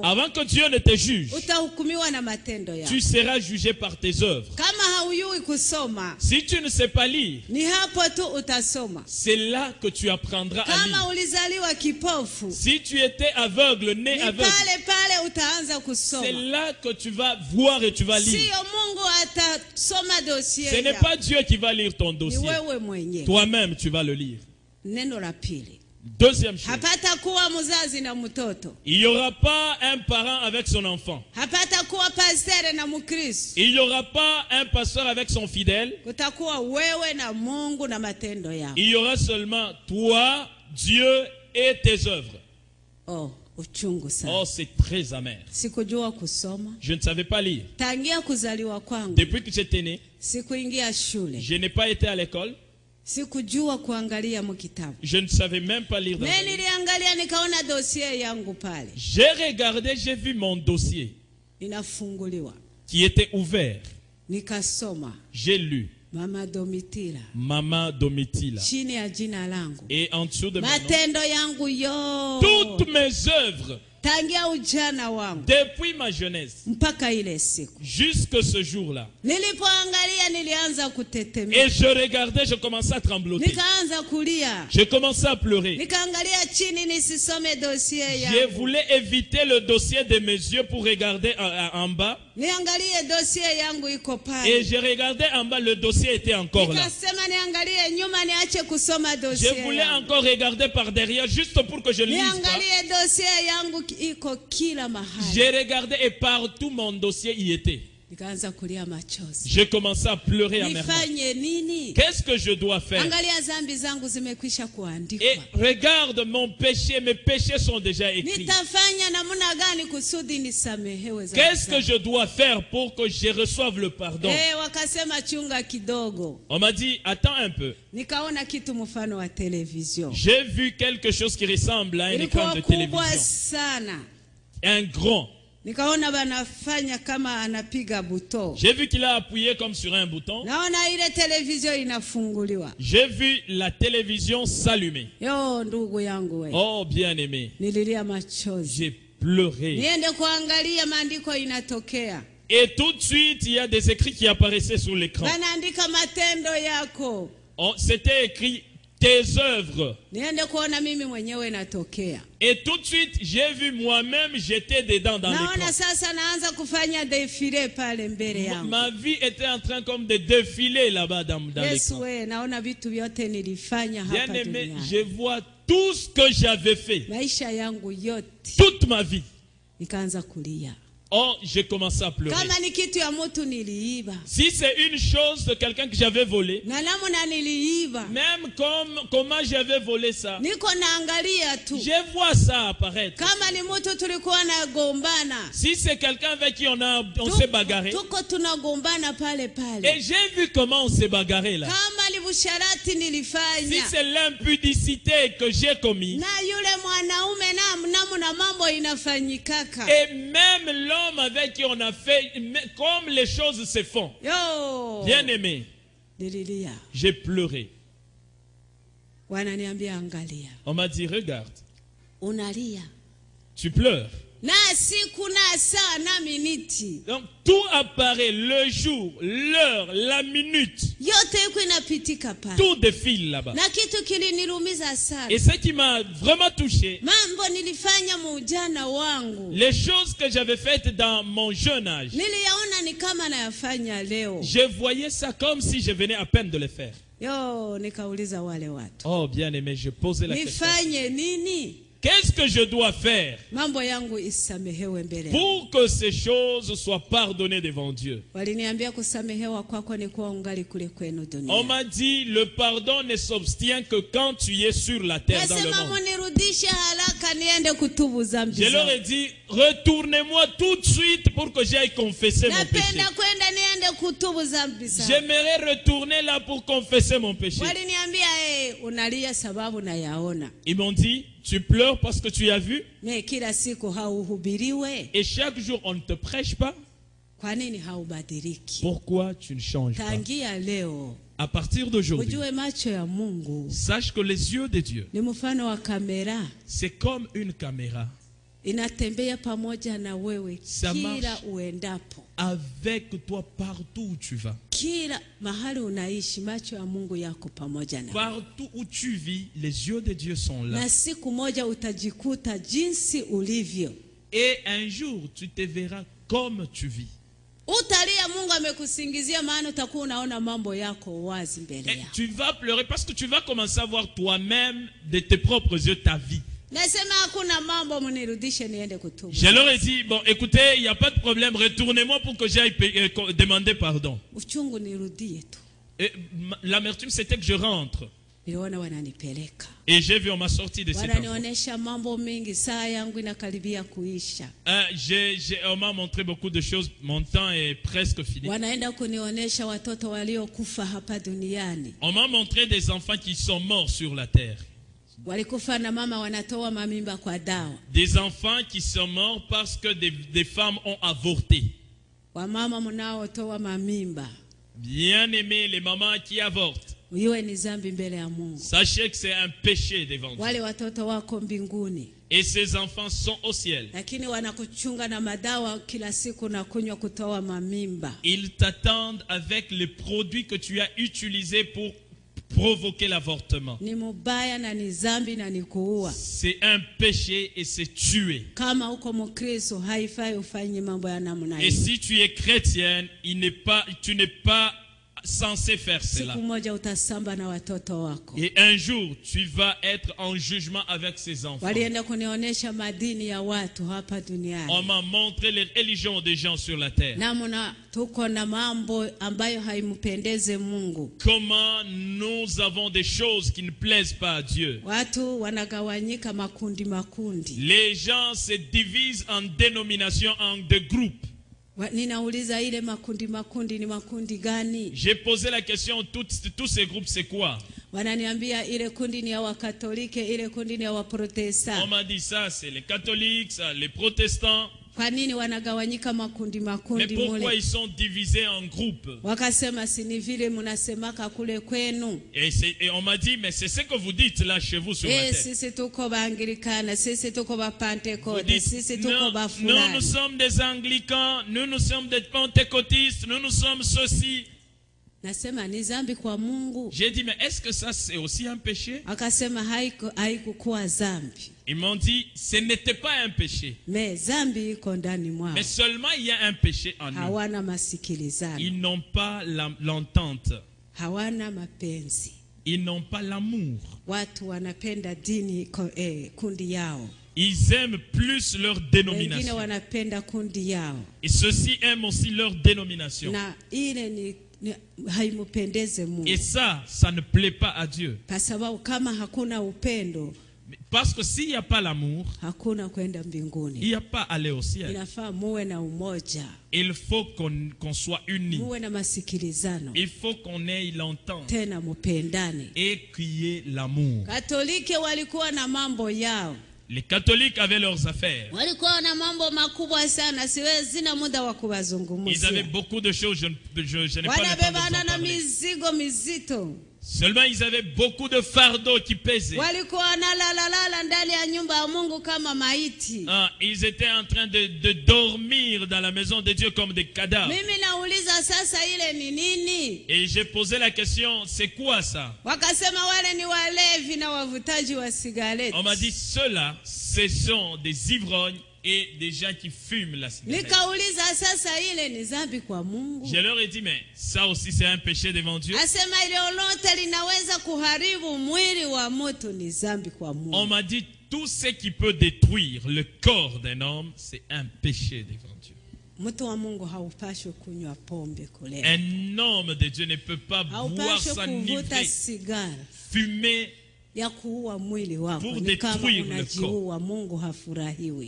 Speaker 1: Avant que Dieu ne te juge, tu seras jugé par tes œuvres. Si tu ne sais pas lire, c'est là que tu apprendras à lire. Si tu étais aveugle, né aveugle, c'est là que tu vas voir et tu vas lire. Ce n'est pas Dieu qui va lire ton dossier. Toi-même, tu vas le lire. Deuxième chose, il n'y aura pas un parent avec son enfant. Il n'y aura pas un pasteur avec son fidèle. Il y aura seulement toi, Dieu et tes œuvres. Oh, c'est très amer. Je ne savais pas lire. Depuis que j'étais né, je n'ai pas été à l'école. Je ne savais même pas lire dans le livre. J'ai regardé, j'ai vu mon dossier qui était ouvert. J'ai lu Maman Domitila. Et en dessous de mon nom, toutes mes œuvres, depuis ma jeunesse jusqu'à ce jour-là. Et je regardais, je commençais à trembloter. Je commençais à pleurer. Je voulais éviter le dossier de mes yeux pour regarder en bas. Et je regardais en bas, le dossier était encore là. Je voulais encore regarder par derrière juste pour que je ne lise pas. J'ai regardé et partout mon dossier y était. J'ai commencé à pleurer amèrement. Qu'est-ce que je dois faire? Et regarde mon péché, mes péchés sont déjà écrits. Qu'est-ce que je dois faire pour que je reçoive le pardon? On m'a dit, attends un peu. J'ai vu quelque chose qui ressemble à un écran de télévision. Un grand. J'ai vu qu'il a appuyé comme sur un bouton. J'ai vu la télévision s'allumer. Oh bien-aimé, j'ai pleuré. Et tout de suite, il y a des écrits qui apparaissaient sur l'écran. C'était écrit tes œuvres. Et tout de suite, j'ai vu moi-même, j'étais dedans dans l'écran. Ma vie était en train comme de défiler là-bas dans l'écran. Bien-aimé, je vois tout ce que j'avais fait. Toute ma vie. Oh, j'ai commencé à pleurer. Si c'est une chose de quelqu'un que j'avais volé, même comment j'avais volé ça, je vois ça apparaître. Si c'est quelqu'un avec qui on s'est bagarré, et j'ai vu comment on s'est bagarré là. Si c'est l'impudicité que j'ai commis, et même l'homme avec qui on a fait, comme les choses se font. Bien aimé, j'ai pleuré. On m'a dit, regarde, tu pleures. Donc tout apparaît, le jour, l'heure, la minute. Tout défile là-bas. Et ce qui m'a vraiment touché, les choses que j'avais faites dans mon jeune âge, je voyais ça comme si je venais à peine de les faire. Oh bien aimé, je posais la question. Qu'est-ce que je dois faire pour que ces choses soient pardonnées devant Dieu? On m'a dit, le pardon ne s'obtient que quand tu es sur la terre dans le monde. Je leur ai dit, retournez-moi tout de suite pour que j'aille confesser mon péché. J'aimerais retourner là pour confesser mon péché. Ils m'ont dit, tu pleures parce que tu as vu? Et chaque jour on ne te prêche pas? Pourquoi tu ne changes pas? À partir d'aujourd'hui, sache que les yeux de Dieu, c'est comme une caméra.
Speaker 2: inatembea pamoja na wewe kila uendapo.
Speaker 1: Avec toi partout où tu vas.
Speaker 2: Kila mahali unaishi macho ya Mungu yako pamoja na.
Speaker 1: Partout où tu vis, les yeux de Dieu sont là.
Speaker 2: Na siku moja utajikuta jinsi ulivyo.
Speaker 1: Et un jour tu te verras comme tu vis.
Speaker 2: Utalia Mungu amekusingizia maana utakuwa unaona mambo yako wazi mbele yako.
Speaker 1: Tu vas pleurer parce que tu vas commencer à voir toi-même de tes propres yeux ta vie.
Speaker 2: Je
Speaker 1: leur ai dit, bon, écoutez, il n'y a pas de problème, retournez-moi pour que j'aille demander pardon. L'amertume, c'était que je rentre. Et j'ai vu, on m'a sorti de cette on m'a montré beaucoup de choses, mon temps est presque fini. On m'a montré des enfants qui sont morts sur la terre. Des enfants qui sont morts parce que des femmes ont avorté. Bien aimé, les mamans qui avortent. Sachez que c'est un péché devant Dieu. Et ces enfants sont au ciel. Ils t'attendent avec les produits que tu as utilisés pour provoquer l'avortement. C'est un péché et c'est tuer. Et si tu es chrétienne, tu n'es pas censé faire cela. Et un jour, tu vas être en jugement avec ces enfants. On m'a montré les religions des gens sur la terre. Comment nous avons des choses qui ne plaisent pas à Dieu. Les gens se divisent en dénominations, en deux groupes. J'ai posé la question, tous ces groupes c'est quoi? On m'a dit ça c'est les catholiques, ça les protestants. Mais pourquoi ils sont divisés en groupes? Et on m'a dit, mais c'est ce que vous dites là chez vous sur la terre. Vous dites, nous sommes des anglicans, nous sommes des pentecôtistes, nous sommes ceci. J'ai dit, mais est-ce que ça c'est aussi un péché? Ils m'ont dit, ce n'était pas un péché. Mais seulement il y a un péché en nous. Ils n'ont pas l'entente. Ils n'ont pas l'amour. Ils aiment plus leur dénomination. Et ceux-ci aiment aussi leur dénomination. Et ça ne plaît pas à Dieu. Parce que s'il n'y a pas l'amour, il n'y a pas aller au ciel. Il faut qu'on soit unis. Il faut qu'on ait l'entente et qu'il y ait l'amour. Les catholiques avaient leurs affaires. Ils avaient beaucoup de choses, je n'ai pas le temps de parler. Seulement ils avaient beaucoup de fardeaux qui pesaient. Ils étaient en train de dormir dans la maison de Dieu comme des cadavres. Et j'ai posé la question, c'est quoi ça? On m'a dit, ceux-là, ce sont des ivrognes et des gens qui fument la cigarette. Je leur ai dit, mais ça aussi c'est un péché devant Dieu. On m'a dit, tout ce qui peut détruire le corps d'un homme, c'est un péché devant Dieu. Un homme de Dieu ne peut pas boire, s'enivrer, fumer, pour détruire le corps.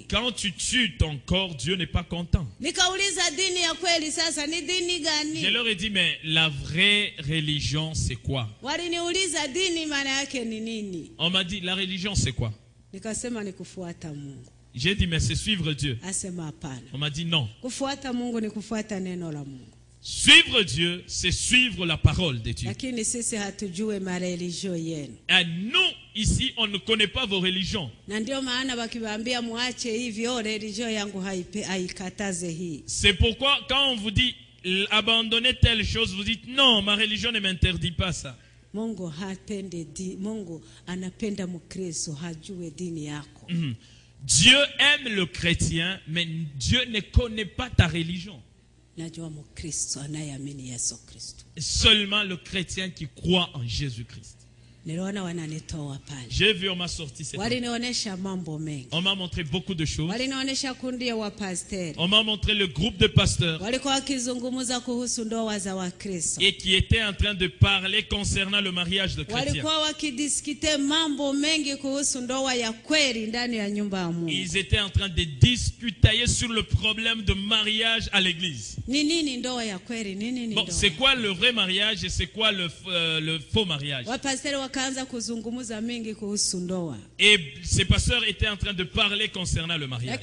Speaker 1: Quand tu tues ton corps, Dieu n'est pas content. Je leur ai dit, mais la vraie religion c'est quoi? On m'a dit, la religion c'est quoi? J'ai dit, mais c'est suivre Dieu. On m'a dit non. Suivre Dieu, c'est suivre la parole de Dieu. Et nous, ici, on ne connaît pas vos religions. C'est pourquoi, quand on vous dit abandonnez telle chose, vous dites non, ma religion ne m'interdit pas ça. Dieu aime le chrétien, mais Dieu ne connaît pas ta religion. Seulement le chrétien qui croit en Jésus-Christ. J'ai vu, on m'a sorti cette on m'a montré beaucoup de choses. On m'a montré le groupe de pasteurs et qui étaient en train de parler concernant le mariage de chrétiens. Ils étaient en train de discuter sur le problème de mariage à l'église. Bon, c'est quoi le vrai mariage et c'est quoi le faux mariage? Et ces pasteurs étaient en train de parler concernant le mariage.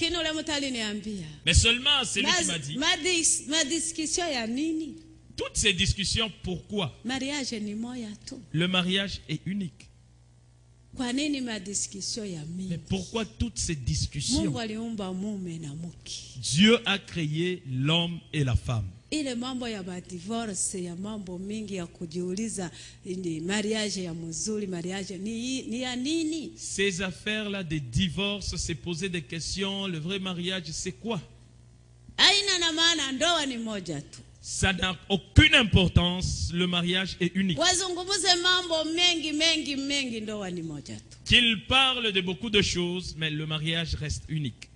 Speaker 1: Mais seulement celui qui m'a dit toutes ces discussions, pourquoi? Le mariage est unique. Mais pourquoi toutes ces discussions? Dieu a créé l'homme et la femme.
Speaker 2: Ile mambo ya divorce ya mambo mingi ya kujiuliza mariage ya mzuri mariage ni ya nini?
Speaker 1: Ces affaires là de divorce, se poser des questions, le vrai mariage c'est quoi?
Speaker 2: Haina na maana, ndoa ni moja tu.
Speaker 1: Ça n'a aucune importance, le mariage est unique.
Speaker 2: Wazungumuze mambo mengi ndoa ni moja tu.
Speaker 1: Qu'il parle de beaucoup de choses, mais le mariage reste unique.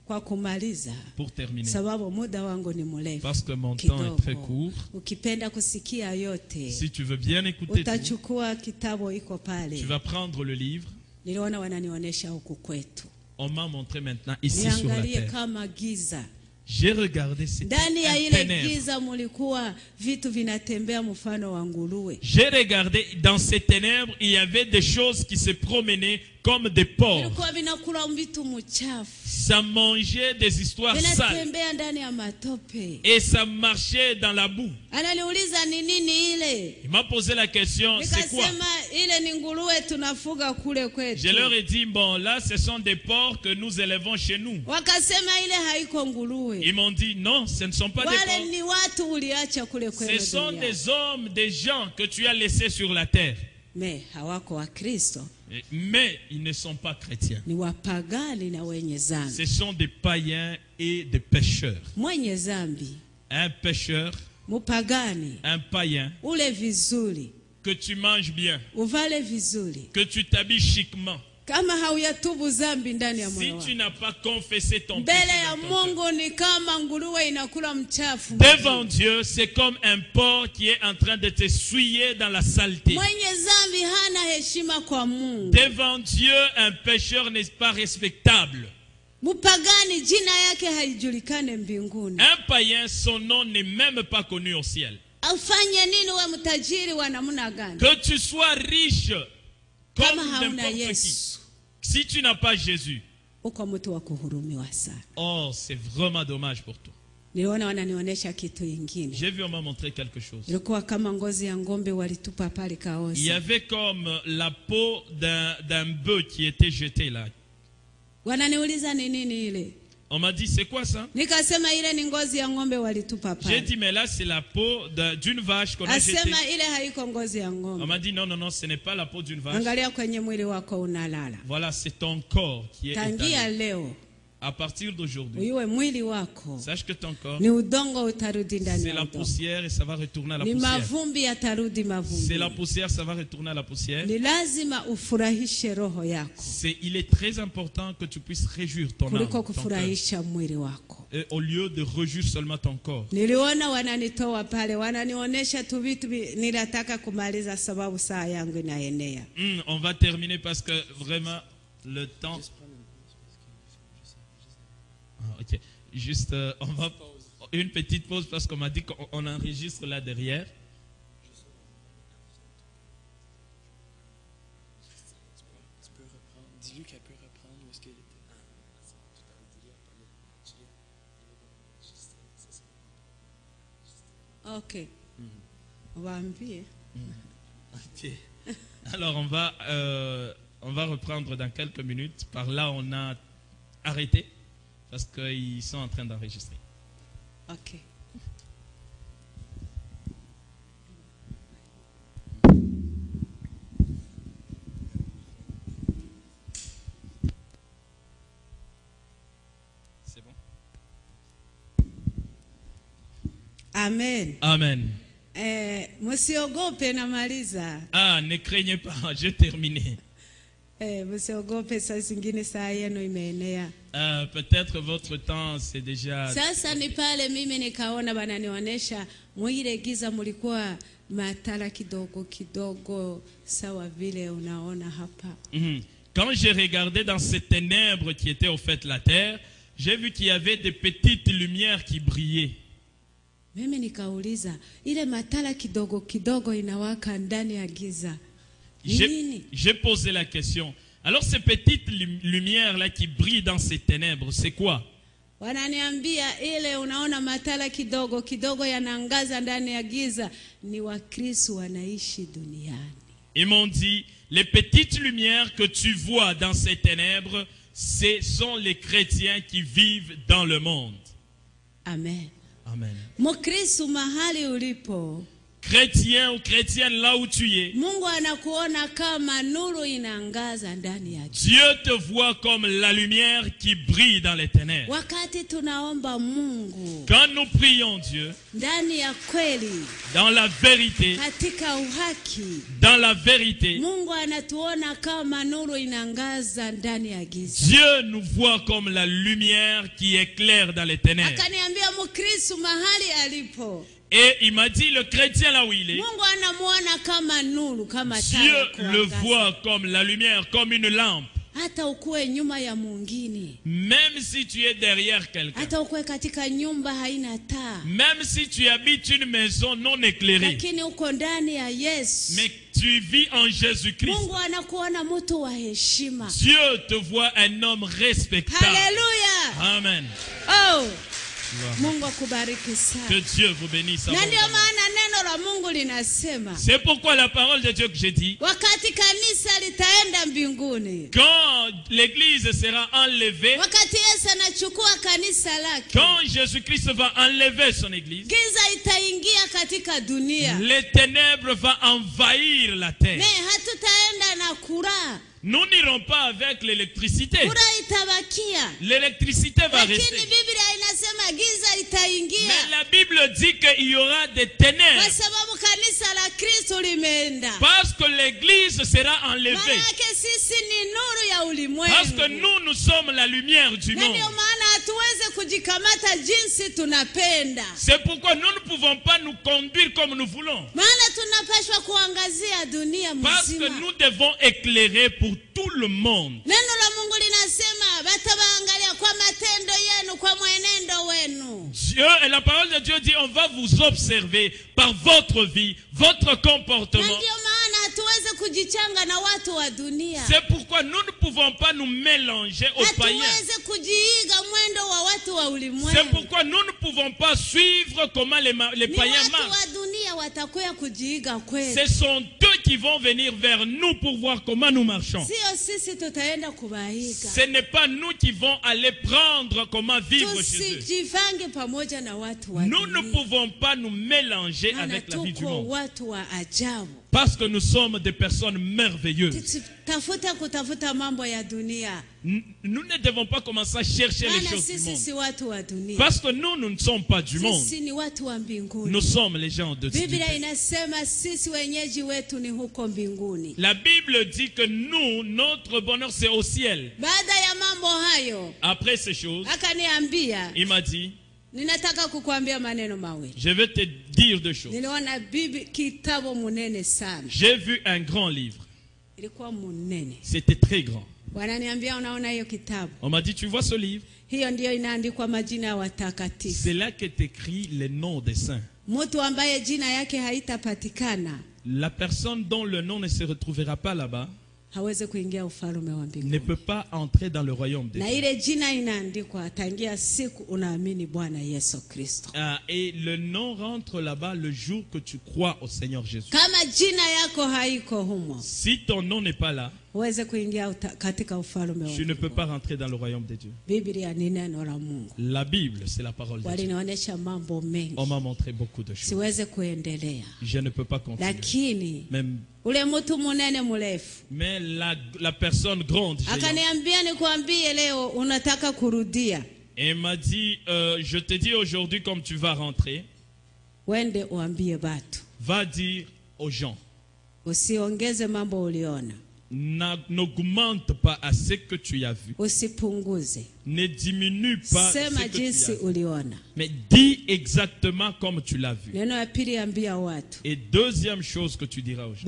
Speaker 1: Pour terminer, parce que mon temps est très court, si tu veux bien écouter tout, tu vas prendre le livre. On m'a montré maintenant ici sur la terre. J'ai regardé ces ténèbres. J'ai regardé dans ces ténèbres, il y avait des choses qui se promenaient comme des porcs. Ça mangeait des histoires sales. Et ça marchait dans la boue. Il m'a posé la question, c'est quoi? Je leur ai dit, bon, là, ce sont des porcs que nous élevons chez nous. Ils m'ont dit, non, ce ne sont pas des porcs. Ce sont des hommes, des gens que tu as laissés sur la terre. Mais ils ne sont pas chrétiens. Ce sont des païens et des pécheurs. Un pécheur, un païen, que tu manges bien, que tu t'habilles chiquement. Si tu n'as pas confessé ton péché devant Dieu, c'est comme un porc qui est en train de te souiller dans la saleté. Devant Dieu, un pécheur n'est pas respectable. Un païen, son nom n'est même pas connu au ciel. Que tu sois riche comme n'importe qui, si tu n'as pas Jésus, oh, c'est vraiment dommage pour toi. J'ai vu, on m'a montré quelque chose. Il y avait comme la peau d'un bœuf qui était jeté là. On m'a dit, c'est quoi ça? J'ai dit, mais là, c'est la peau d'une vache qu'on a jetée. On m'a dit, non, non, non, ce n'est pas la peau d'une vache. Voilà, c'est ton corps qui est étalé. À partir d'aujourd'hui, sache que ton corps, c'est la poussière et ça va retourner à la poussière. C'est la poussière, ça va retourner à la poussière. Il est très important que tu puisses réjouir ton âme, ton cœur, au lieu de réjouir seulement ton corps. On va terminer parce que vraiment le temps... Ok, juste on va une petite pause parce qu'on m'a dit qu'on enregistre là derrière.
Speaker 3: Tu peux reprendre, dis-lui qu'elle peut reprendre où est-ce qu'elle était.
Speaker 2: Ok. On va envier.
Speaker 1: Ok. Alors on On va reprendre dans quelques minutes. Par là, on a arrêté parce qu'ils sont en train d'enregistrer.
Speaker 2: Ok.
Speaker 1: C'est bon?
Speaker 2: Amen.
Speaker 1: Amen.
Speaker 2: Msiogope namaliza.
Speaker 1: Ah, ne craignez pas, j'ai terminé.
Speaker 2: Msiogope, saa zingine saa yenu imeenea.
Speaker 1: Peut-être votre temps c'est déjà...
Speaker 2: Sasa ni pale mimi nikaona bananionyesha mwile giza mulikuwa matala kidogo kidogo sawa vile unaona hapa.
Speaker 1: Quand j'ai regardé dans ces ténèbres qui étaient au fait la terre, j'ai vu qu'il y avait des petites lumières qui brillaient.
Speaker 2: Mimi nikauliza ile matala kidogo kidogo inawaka ndani ya giza.
Speaker 1: J'ai posé la question. Alors ces petites lumières là qui brillent dans ces ténèbres, c'est quoi?
Speaker 2: Wananiambia ile unaona matala kidogo kidogo yanangaza ndani ya giza ni Wakristo wanaishi duniani.
Speaker 1: Ils m'ont dit, les petites lumières que tu vois dans ces ténèbres, ce sont les chrétiens qui vivent dans le monde.
Speaker 2: Amen.
Speaker 1: Amen.
Speaker 2: Mkristo mahali ulipo,
Speaker 1: chrétien ou chrétienne là où tu es,
Speaker 2: Mungu anakuona kama nuru inangaza ndani ya giza.
Speaker 1: Dieu te voit comme la lumière qui brille dans les ténèbres.
Speaker 2: Wakati tunaomba Mungu,
Speaker 1: quand nous prions Dieu,
Speaker 2: ndani ya kweli,
Speaker 1: dans la vérité,
Speaker 2: katika uhaki,
Speaker 1: dans la vérité,
Speaker 2: Mungu anatuona kama nuru inangaza ndani ya giza.
Speaker 1: Dieu nous voit comme la lumière qui éclaire dans les ténèbres.
Speaker 2: Akaniambia Mkristo mahali alipo,
Speaker 1: et il m'a dit, le chrétien là où il est,
Speaker 2: Mungu anamuona kama nuru, kama
Speaker 1: Dieu le voit comme la lumière, comme une lampe.
Speaker 2: Hata ukue nyuma ya mwingine,
Speaker 1: même si tu es derrière quelqu'un,
Speaker 2: hata ukue katika nyumba haina taa,
Speaker 1: même si tu habites une maison non éclairée,
Speaker 2: lakini uko ndani ya Yesu,
Speaker 1: mais tu vis en Jésus-Christ,
Speaker 2: Mungu anakuona mtu wa heshima.
Speaker 1: Dieu te voit un homme respectable.
Speaker 2: Hallelujah.
Speaker 1: Amen.
Speaker 2: Oh, Mungu akubariki sana.
Speaker 1: Que Dieu vous bénisse.
Speaker 2: Na ndio maana neno la Mungu linasema,
Speaker 1: c'est pourquoi la parole de Dieu que j'ai dit,
Speaker 2: wakati kanisa litaenda mbinguni,
Speaker 1: quand l'église sera enlevée,
Speaker 2: wakati Yesu anachukua kanisa lake,
Speaker 1: quand Jésus-Christ va enlever son église,
Speaker 2: giza itaingia katika dunia,
Speaker 1: les ténèbres vont envahir la terre.
Speaker 2: Mais hatutaenda na kura.
Speaker 1: Nous n'irons pas avec l'électricité.
Speaker 2: L'électricité
Speaker 1: va rester. Mais la Bible dit qu'il y aura des ténèbres. Parce que l'église sera enlevée. Parce que nous sommes la lumière du monde. C'est pourquoi nous ne pouvons pas nous conduire comme nous voulons. Parce que nous devons éclairer pour tout le monde. Dieu et la parole de Dieu dit, on va vous observer par votre vie, votre comportement. C'est pourquoi nous ne pouvons pas nous mélanger aux païens. C'est pourquoi nous ne pouvons pas suivre comment les païens marchent. Ce sont eux qui vont venir vers nous pour voir comment nous marchons. Ce n'est pas nous qui vont aller prendre comment vivre chez eux. Nous ne pouvons pas nous mélanger avec la vie du monde. Parce que nous sommes des personnes merveilleuses. Nous ne devons pas commencer à chercher les choses du monde. Parce que nous ne sommes pas du monde. Nous sommes les gens de Dieu. La Bible dit que nous, notre bonheur, c'est au ciel. Après ces choses, il m'a dit, je vais te dire deux choses. J'ai vu un grand livre. C'était très grand. On m'a dit, tu vois ce livre? C'est là qu'est écrit les noms des saints. La personne dont le nom ne se retrouvera pas là-bas ne peut pas entrer dans le royaume de Dieu. Et le nom rentre là-bas le jour que tu crois au Seigneur Jésus. Si ton nom n'est pas là, je ne peux pas rentrer dans le royaume de Dieu. La Bible, c'est la parole de Dieu. On m'a montré beaucoup de choses. Je ne peux pas continuer. Mais la personne grande, et il m'a dit, je te dis aujourd'hui comme tu vas rentrer, va dire aux gens, n'augmente pas à ce que tu as vu, ne diminue pas ce que tu as vu, mais dis exactement comme tu l'as vu. Et deuxième chose que tu diras aux gens,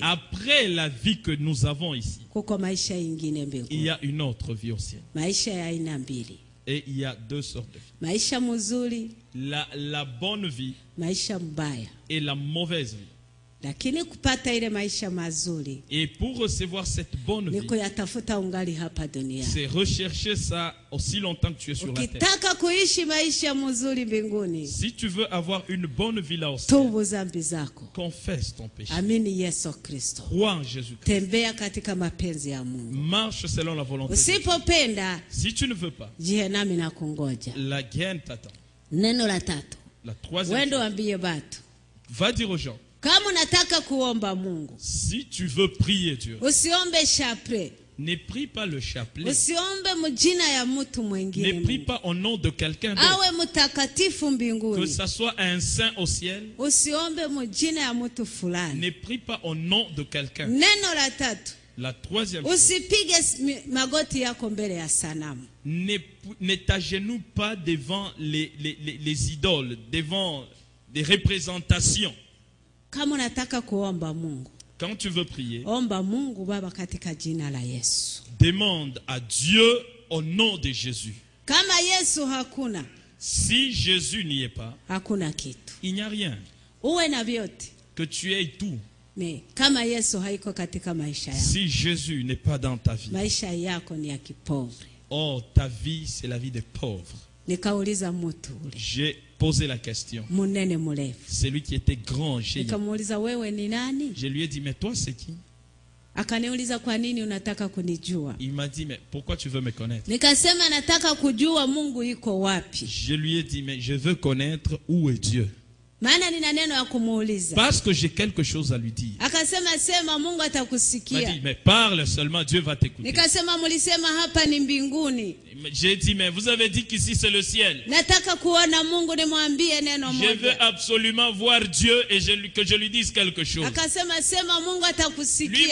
Speaker 1: après la vie que nous avons ici, il y a une autre vie au ciel. Et il y a deux sortes de vie. La bonne vie et la mauvaise vie. Et pour recevoir cette bonne vie, c'est rechercher ça aussi longtemps que tu es sur la terre. Si tu veux avoir une bonne vie là aussi, confesse ton péché. Crois en Jésus-Christ. Marche selon la volonté de Dieu. Si tu ne veux pas, la guerre t'attend. La troisième chose, va dire aux gens, si tu veux prier Dieu, ne prie pas le chapelet. Ne prie pas au nom de quelqu'un d'autre. Que ça soit un saint au ciel. Ne prie pas au nom de quelqu'un. La troisième chose, ne t'agenouille pas devant les idoles, devant des représentations. Quand tu veux prier, demande à Dieu au nom de Jésus. Si Jésus n'y est pas, il n'y a rien. Que tu aies tout. Si Jésus n'est pas dans ta vie, oh, ta vie, c'est la vie des pauvres. J'ai posé la question. Celui qui était grand chez lui. Je lui ai dit, mais toi c'est qui? Il m'a dit, mais pourquoi tu veux me connaître? Je lui ai dit, mais je veux connaître où est Dieu. Parce que j'ai quelque chose à lui dire. Il m'a dit, mais parle seulement, Dieu va t'écouter. J'ai dit, mais vous avez dit qu'ici c'est le ciel. Je veux absolument voir Dieu et que je lui dise quelque chose. Lui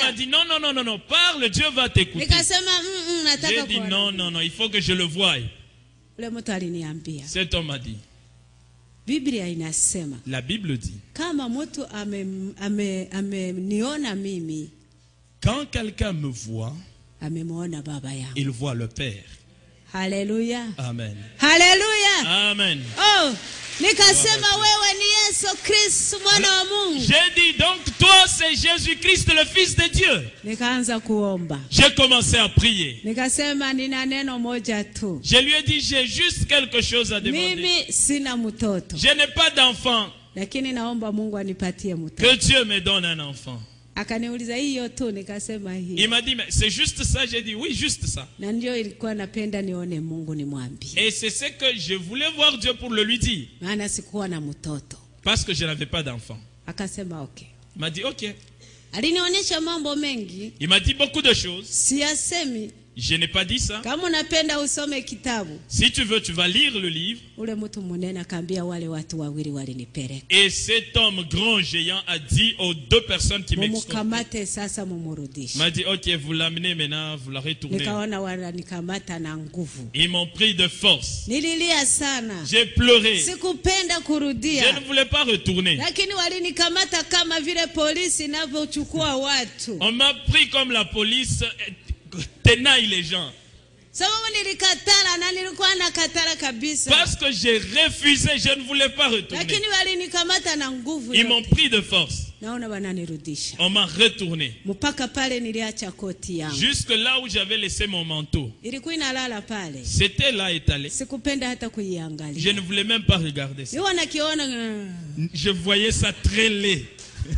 Speaker 1: m'a dit, non, parle, Dieu va t'écouter. J'ai dit, non, il faut que je le voie. Cet homme m'a dit, la Bible dit, quand quelqu'un me voit, il voit le Père.
Speaker 2: Alléluia.
Speaker 1: Amen.
Speaker 2: Alléluia.
Speaker 1: Amen.
Speaker 2: Oh, nikasema wewe ni Yesu Kristo mwana wa Mungu.
Speaker 1: J'ai dit donc toi c'est Jésus-Christ le fils de Dieu.
Speaker 2: Nikaanza kuomba.
Speaker 1: J'ai commencé à prier.
Speaker 2: Nikasema nina neno moja tu.
Speaker 1: Je lui ai dit j'ai juste quelque chose à demander.
Speaker 2: Mimi sina mtoto.
Speaker 1: Je n'ai pas d'enfant.
Speaker 2: Lakini naomba Mungu anipatie mtoto.
Speaker 1: Que Dieu me donne un enfant.
Speaker 2: Akaniuliza hiyo tu, nikasema hiyo.
Speaker 1: Il m'a dit mais c'est juste ça, j'ai dit oui, juste ça.
Speaker 2: Na ndio ilikuwa napenda nione Mungu nimwambie.
Speaker 1: Et c'est ce que je voulais voir Dieu pour le lui dire.
Speaker 2: Maana sikuwa na mtoto.
Speaker 1: Parce que je n'avais pas d'enfant.
Speaker 2: Akasema okay.
Speaker 1: Il m'a dit OK.
Speaker 2: Alinionyesha mambo mengi.
Speaker 1: Il m'a dit beaucoup de choses.
Speaker 2: Siyasemi.
Speaker 1: Je n'ai pas dit ça.
Speaker 2: Kama unapenda usome kitabu.
Speaker 1: Si tu veux, tu vas lire le livre.
Speaker 2: Ule mtu munene akaambia wale watu wawili walinipeleka.
Speaker 1: Et cet homme grand géant a dit aux deux personnes qui m'extorquaient.
Speaker 2: Mumukamate sasa mumurudishe.
Speaker 1: M'a dit OK, vous l'amenez maintenant, vous la retournez.
Speaker 2: Nikaona wananikamata na nguvu.
Speaker 1: Ils m'ont pris de force.
Speaker 2: Nililia sana.
Speaker 1: J'ai pleuré.
Speaker 2: Sikupenda kurudia.
Speaker 1: Je ne voulais pas retourner.
Speaker 2: Lakini walinikamata kama vile polisi inavyochukua watu.
Speaker 1: On m'a pris comme la police tenaille les gens. Parce que j'ai refusé, je ne voulais pas retourner. Ils m'ont pris de force. On m'a retourné. Jusque là où j'avais laissé mon manteau. C'était là étalé. Je ne voulais même pas regarder ça. Je voyais ça très laid.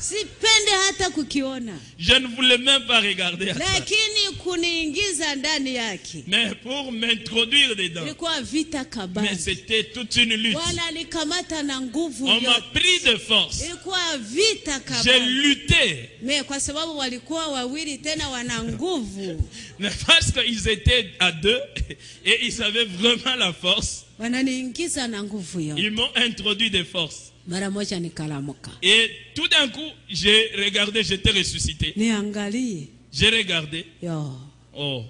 Speaker 2: Sipende hata kukiona.
Speaker 1: Je ne voulais même pas regarder à ça.
Speaker 2: Lakini kuniingiza ndani yake.
Speaker 1: Mais pour m'introduire dedans.
Speaker 2: Ilikuwa vita kabambi.
Speaker 1: Mais c'était toute une lutte.
Speaker 2: Wananikamata na nguvu
Speaker 1: On m'a pris de force.
Speaker 2: Ilikuwa vita kabambi.
Speaker 1: J'ai lutté.
Speaker 2: Mais kwa sababu walikuwa wawili tena wana nguvu.
Speaker 1: Mais parce qu'ils étaient à deux et ils avaient vraiment la force.
Speaker 2: Wananiingiza na nguvu yote.
Speaker 1: Ils m'ont introduit de force.
Speaker 2: Mara moja nikalamuka.
Speaker 1: Et tout d'un coup, j'ai regardé, j'étais ressuscité.
Speaker 2: Niangalie.
Speaker 1: J'ai regardé.
Speaker 2: Yo.
Speaker 1: Oh.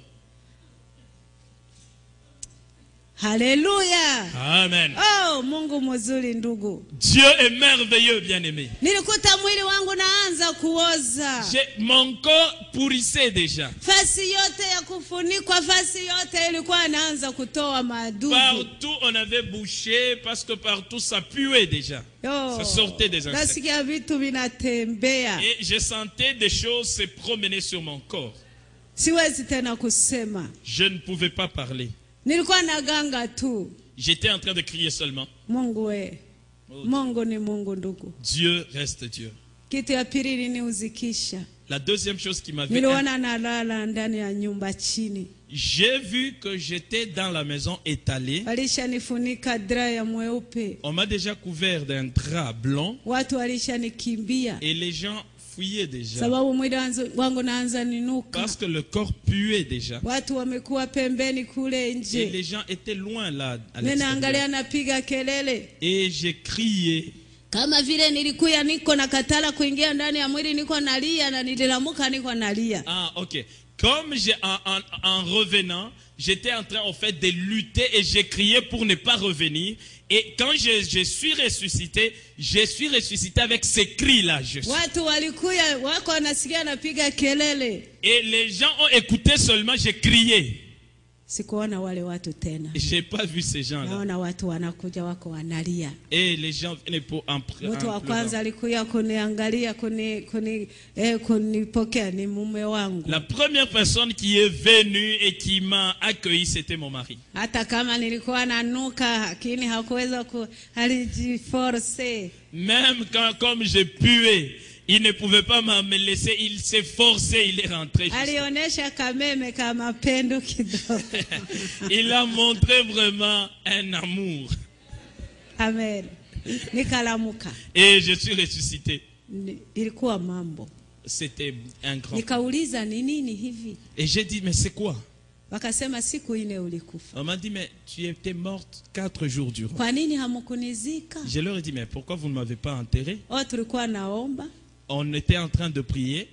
Speaker 2: Alléluia.
Speaker 1: Amen.
Speaker 2: Oh, Mungu mzuri ndugu.
Speaker 1: Dieu est merveilleux, bien-aimé.
Speaker 2: Nilikuta mwili wangu naanza kuoza.
Speaker 1: Mon corps pourrissait déjà.
Speaker 2: Fasi yote ya kufunikwa, fasi yote ilikuwa inaanza kutoa madudu.
Speaker 1: Partout on avait bouché parce que partout ça puait déjà.
Speaker 2: Yo.
Speaker 1: Ça sortait des insectes.
Speaker 2: Nasikia vitu vinatembea.
Speaker 1: Et je sentais des choses se promener sur mon corps.
Speaker 2: Siwezi tena kusema.
Speaker 1: Je ne pouvais pas parler.
Speaker 2: Nilikuwa naganga tu.
Speaker 1: J'étais en train de crier seulement.
Speaker 2: Mungu we. Mungu ni Mungu ndugu.
Speaker 1: Dieu reste Dieu.
Speaker 2: Kitu ya pili niliuzikisha.
Speaker 1: La deuxième chose qui m'avait...
Speaker 2: Niliona nalala ndani ya nyumba chini.
Speaker 1: J'ai vu que j'étais dans la maison étalée.
Speaker 2: Walishanifunika drap ya mweupe.
Speaker 1: On m'a déjà couvert d'un drap blanc.
Speaker 2: Watu walishanikimbia.
Speaker 1: Et les gens fuyaient déjà.
Speaker 2: Sababu mwili wangu naanza ninuka.
Speaker 1: Parce que le corps puait déjà.
Speaker 2: Watu wamekuwa pembeni kule nje.
Speaker 1: Et les gens étaient loin là à
Speaker 2: Ninaangalia napiga kelele.
Speaker 1: Et j'ai crié.
Speaker 2: Kama vile nilikuya niko na katala kuingia ndani ya mwili niko nalia na nililamuka niko nalia.
Speaker 1: Ah, ok. Comme en revenant, j'étais en train en fait de lutter et j'ai crié pour ne pas revenir. Et quand je suis ressuscité avec ces cris-là.
Speaker 2: Watu walikuya wako wanasikia napiga kelele.
Speaker 1: Et les gens ont écouté seulement, j'ai crié.
Speaker 2: Sikuona wale watu tena.
Speaker 1: J'ai pas vu ces gens-là.
Speaker 2: Naona watu wanakuja wako wanalia.
Speaker 1: Et les gens venaient pour en pleurer.
Speaker 2: Mtu wa kwanza alikuja kuniangalia kunipokea ni mume wangu.
Speaker 1: La première personne qui est venue et qui m'a accueilli, c'était mon mari.
Speaker 2: Hata kama nilikuwa nanuka lakini hakuweza alijiforce.
Speaker 1: Même quand comme j'ai pué, il ne pouvait pas me laisser, il s'est forcé, il est rentré. Il a montré vraiment un amour.
Speaker 2: Amen.
Speaker 1: Et je suis ressuscité. C'était un grand. Et j'ai dit, mais c'est quoi? On m'a dit, mais tu étais morte 4 jours durant. Je leur ai dit, mais pourquoi vous ne m'avez pas enterré? On était en train de prier.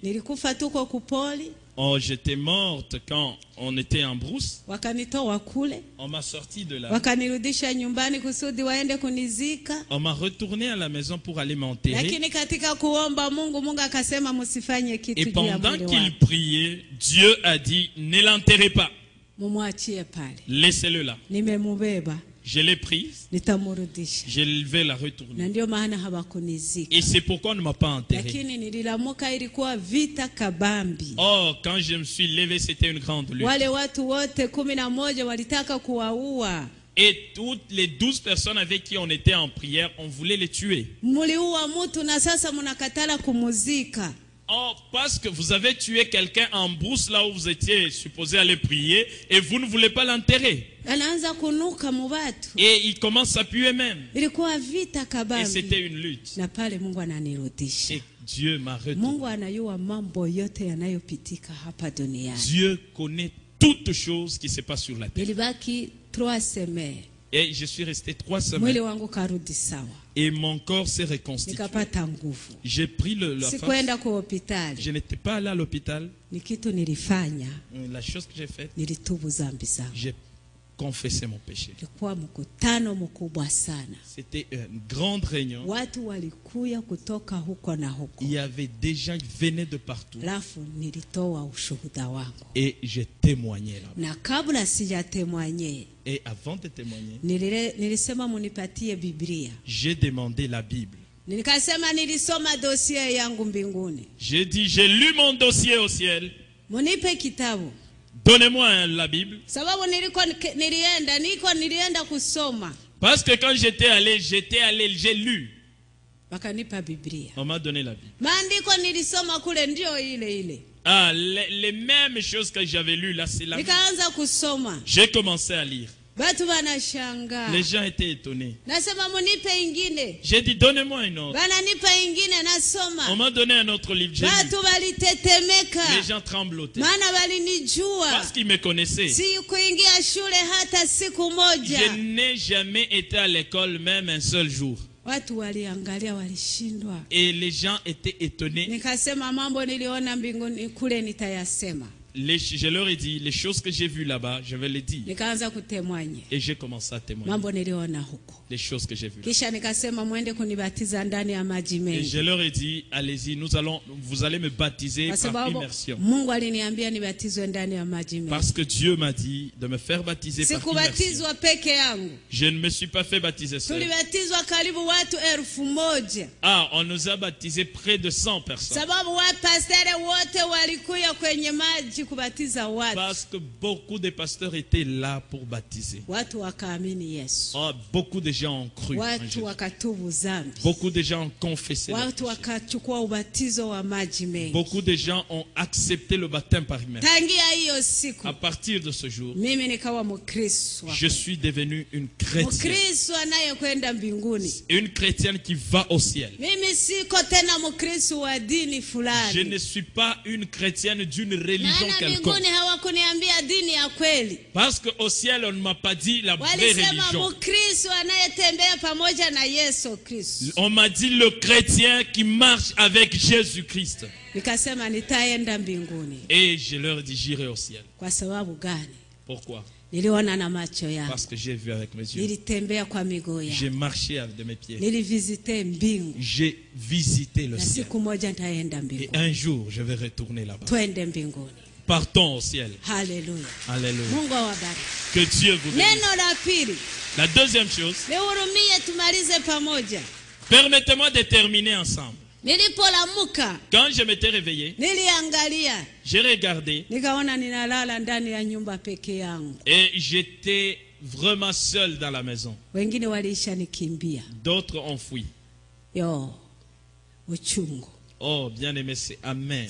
Speaker 1: Oh, j'étais morte quand on était en brousse. On m'a sorti de là. On m'a retourné à la maison pour aller m'enterrer. Et pendant qu'il priait, Dieu a dit, ne l'enterrez pas. Laissez-le là. Je l'ai prise. Je vais la retourner. Et c'est pourquoi on ne m'a pas enterré. Oh, quand je me suis levé, c'était une grande lutte. Et toutes les 12 personnes avec qui on était en prière, on voulait les tuer. Oh, parce que vous avez tué quelqu'un en brousse là où vous étiez supposé aller prier et vous ne voulez pas l'enterrer. Et il commence à puer même. Et c'était une lutte. Et Dieu m'a retourné. Dieu connaît toutes choses qui se passent sur la terre. Et je suis resté 3 semaines. Et mon corps s'est reconstitué. J'ai pris la force. Je n'étais pas allé à l'hôpital. La chose que j'ai faite, j'ai confessé mon péché. C'était une grande réunion. Il y avait des gens qui venaient de partout. Et j'ai témoigné là-bas. Et avant de témoigner, j'ai demandé la Bible. J'ai dit, j'ai lu mon dossier au ciel. Donnez-moi la Bible. Parce que quand j'étais allé, j'ai lu. On m'a donné la Bible. Ah, les mêmes choses que j'avais lues là, c'est la même. J'ai commencé à lire. Les gens étaient étonnés. J'ai dit, donnez-moi une autre. On m'a donné un autre livre. Les gens tremblotaient. Parce qu'ils me connaissaient. Je n'ai jamais été à l'école même un seul jour. Et les gens étaient étonnés. Je leur ai dit, les choses que j'ai vues là-bas, je vais les dire. Et j'ai commencé à témoigner. Les choses que j'ai vues là. Et je leur ai dit, allez-y, vous allez me baptiser par immersion. Parce que Dieu m'a dit de me faire baptiser par immersion. Je ne me suis pas fait baptiser seul. Ah, on nous a baptisé près de 100 personnes. Parce que beaucoup de pasteurs étaient là pour baptiser. Oh, beaucoup de gens ont cru en Jésus. Beaucoup de gens ont confessé. Beaucoup de gens ont accepté le baptême par immersion. À partir de ce jour, je suis devenu une chrétienne. Une chrétienne qui va au ciel. Je ne suis pas une chrétienne d'une religion quelconque. Parce qu'au ciel, on ne m'a pas dit la vraie religion. On m'a dit le chrétien qui marche avec Jésus-Christ. Et je leur dis, j'irai au ciel. Pourquoi? Parce que j'ai vu avec mes yeux. J'ai marché avec de mes pieds. J'ai visité le ciel. Et un jour, je vais retourner là-bas. Partons au ciel.
Speaker 2: Alléluia.
Speaker 1: Alléluia. Que Dieu vous bénisse. La deuxième chose. Permettez-moi de terminer ensemble. Quand je m'étais réveillé, j'ai regardé et j'étais vraiment seul dans la maison. D'autres ont fui. Oh, bien-aimé, c'est amen.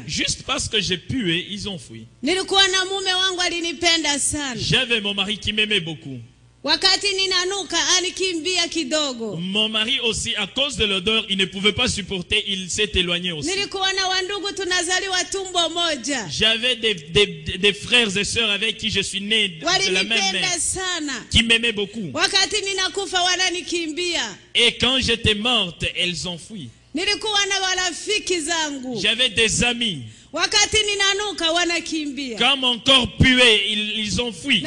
Speaker 1: Juste parce que j'ai pué, ils ont fui. J'avais mon mari qui m'aimait beaucoup. Mon mari aussi, à cause de l'odeur, il ne pouvait pas supporter, il s'est éloigné aussi. J'avais des frères et sœurs avec qui je suis né de la même mère, qui m'aimaient beaucoup. Et quand j'étais morte, elles ont fui. J'avais des amis. Quand mon corps puait, ils ont fui.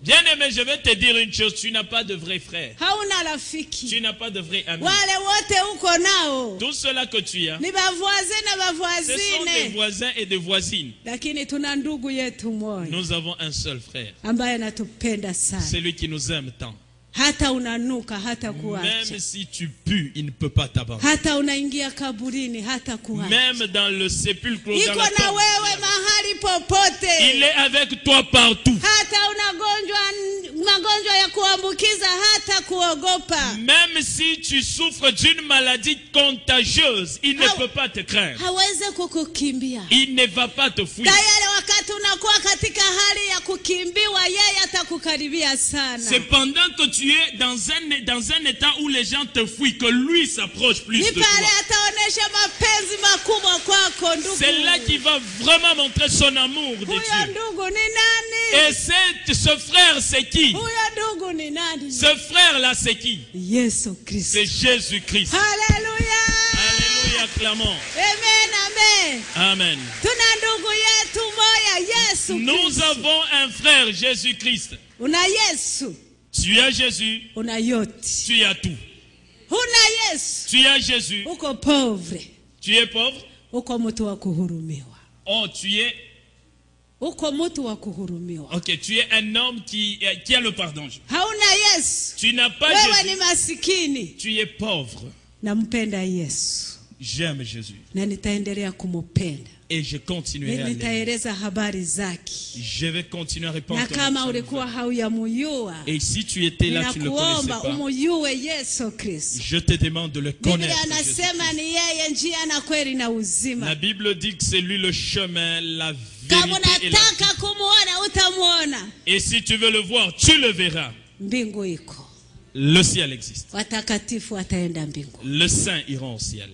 Speaker 1: Bien aimé, je vais te dire une chose. Tu n'as pas de vrai frère. Tu n'as pas de vrai ami. Tout cela que tu as, ce sont des voisins et des voisines. Nous avons un seul frère. Celui qui nous aime tant. Même si tu pues, il ne peut pas t'abandonner. Même dans le sépulcre, il est avec toi partout. Même si tu souffres d'une maladie contagieuse, il ne peut pas te craindre. Il ne va pas te fuir. C'est pendant que tu es dans un état où les gens te fuient que lui s'approche plus de toi. C'est là qu'il va vraiment montrer son amour de Dieu. Et ce frère, c'est qui? Ce frère-là, c'est qui? C'est Jésus-Christ.
Speaker 2: Alléluia.
Speaker 1: Alléluia, clamons. Amen. Nous avons un frère, Jésus-Christ. Tu as Jésus. Tu as tout. Tu as Jésus. Tu es pauvre. Oh, tu es. Ok, tu es un homme qui a le pardon. Tu n'as pas Jésus. Tu es pauvre. J'aime Jésus. Et je continuerai à l'aimer. Je vais continuer à répandre ton. Et si tu étais là, tu ne le connaissais pas. Je te demande de le connaître. La Bible dit que c'est lui le chemin, la vérité et la vie. Et si tu veux le voir, tu le verras. Le ciel existe. Les saints iront au ciel.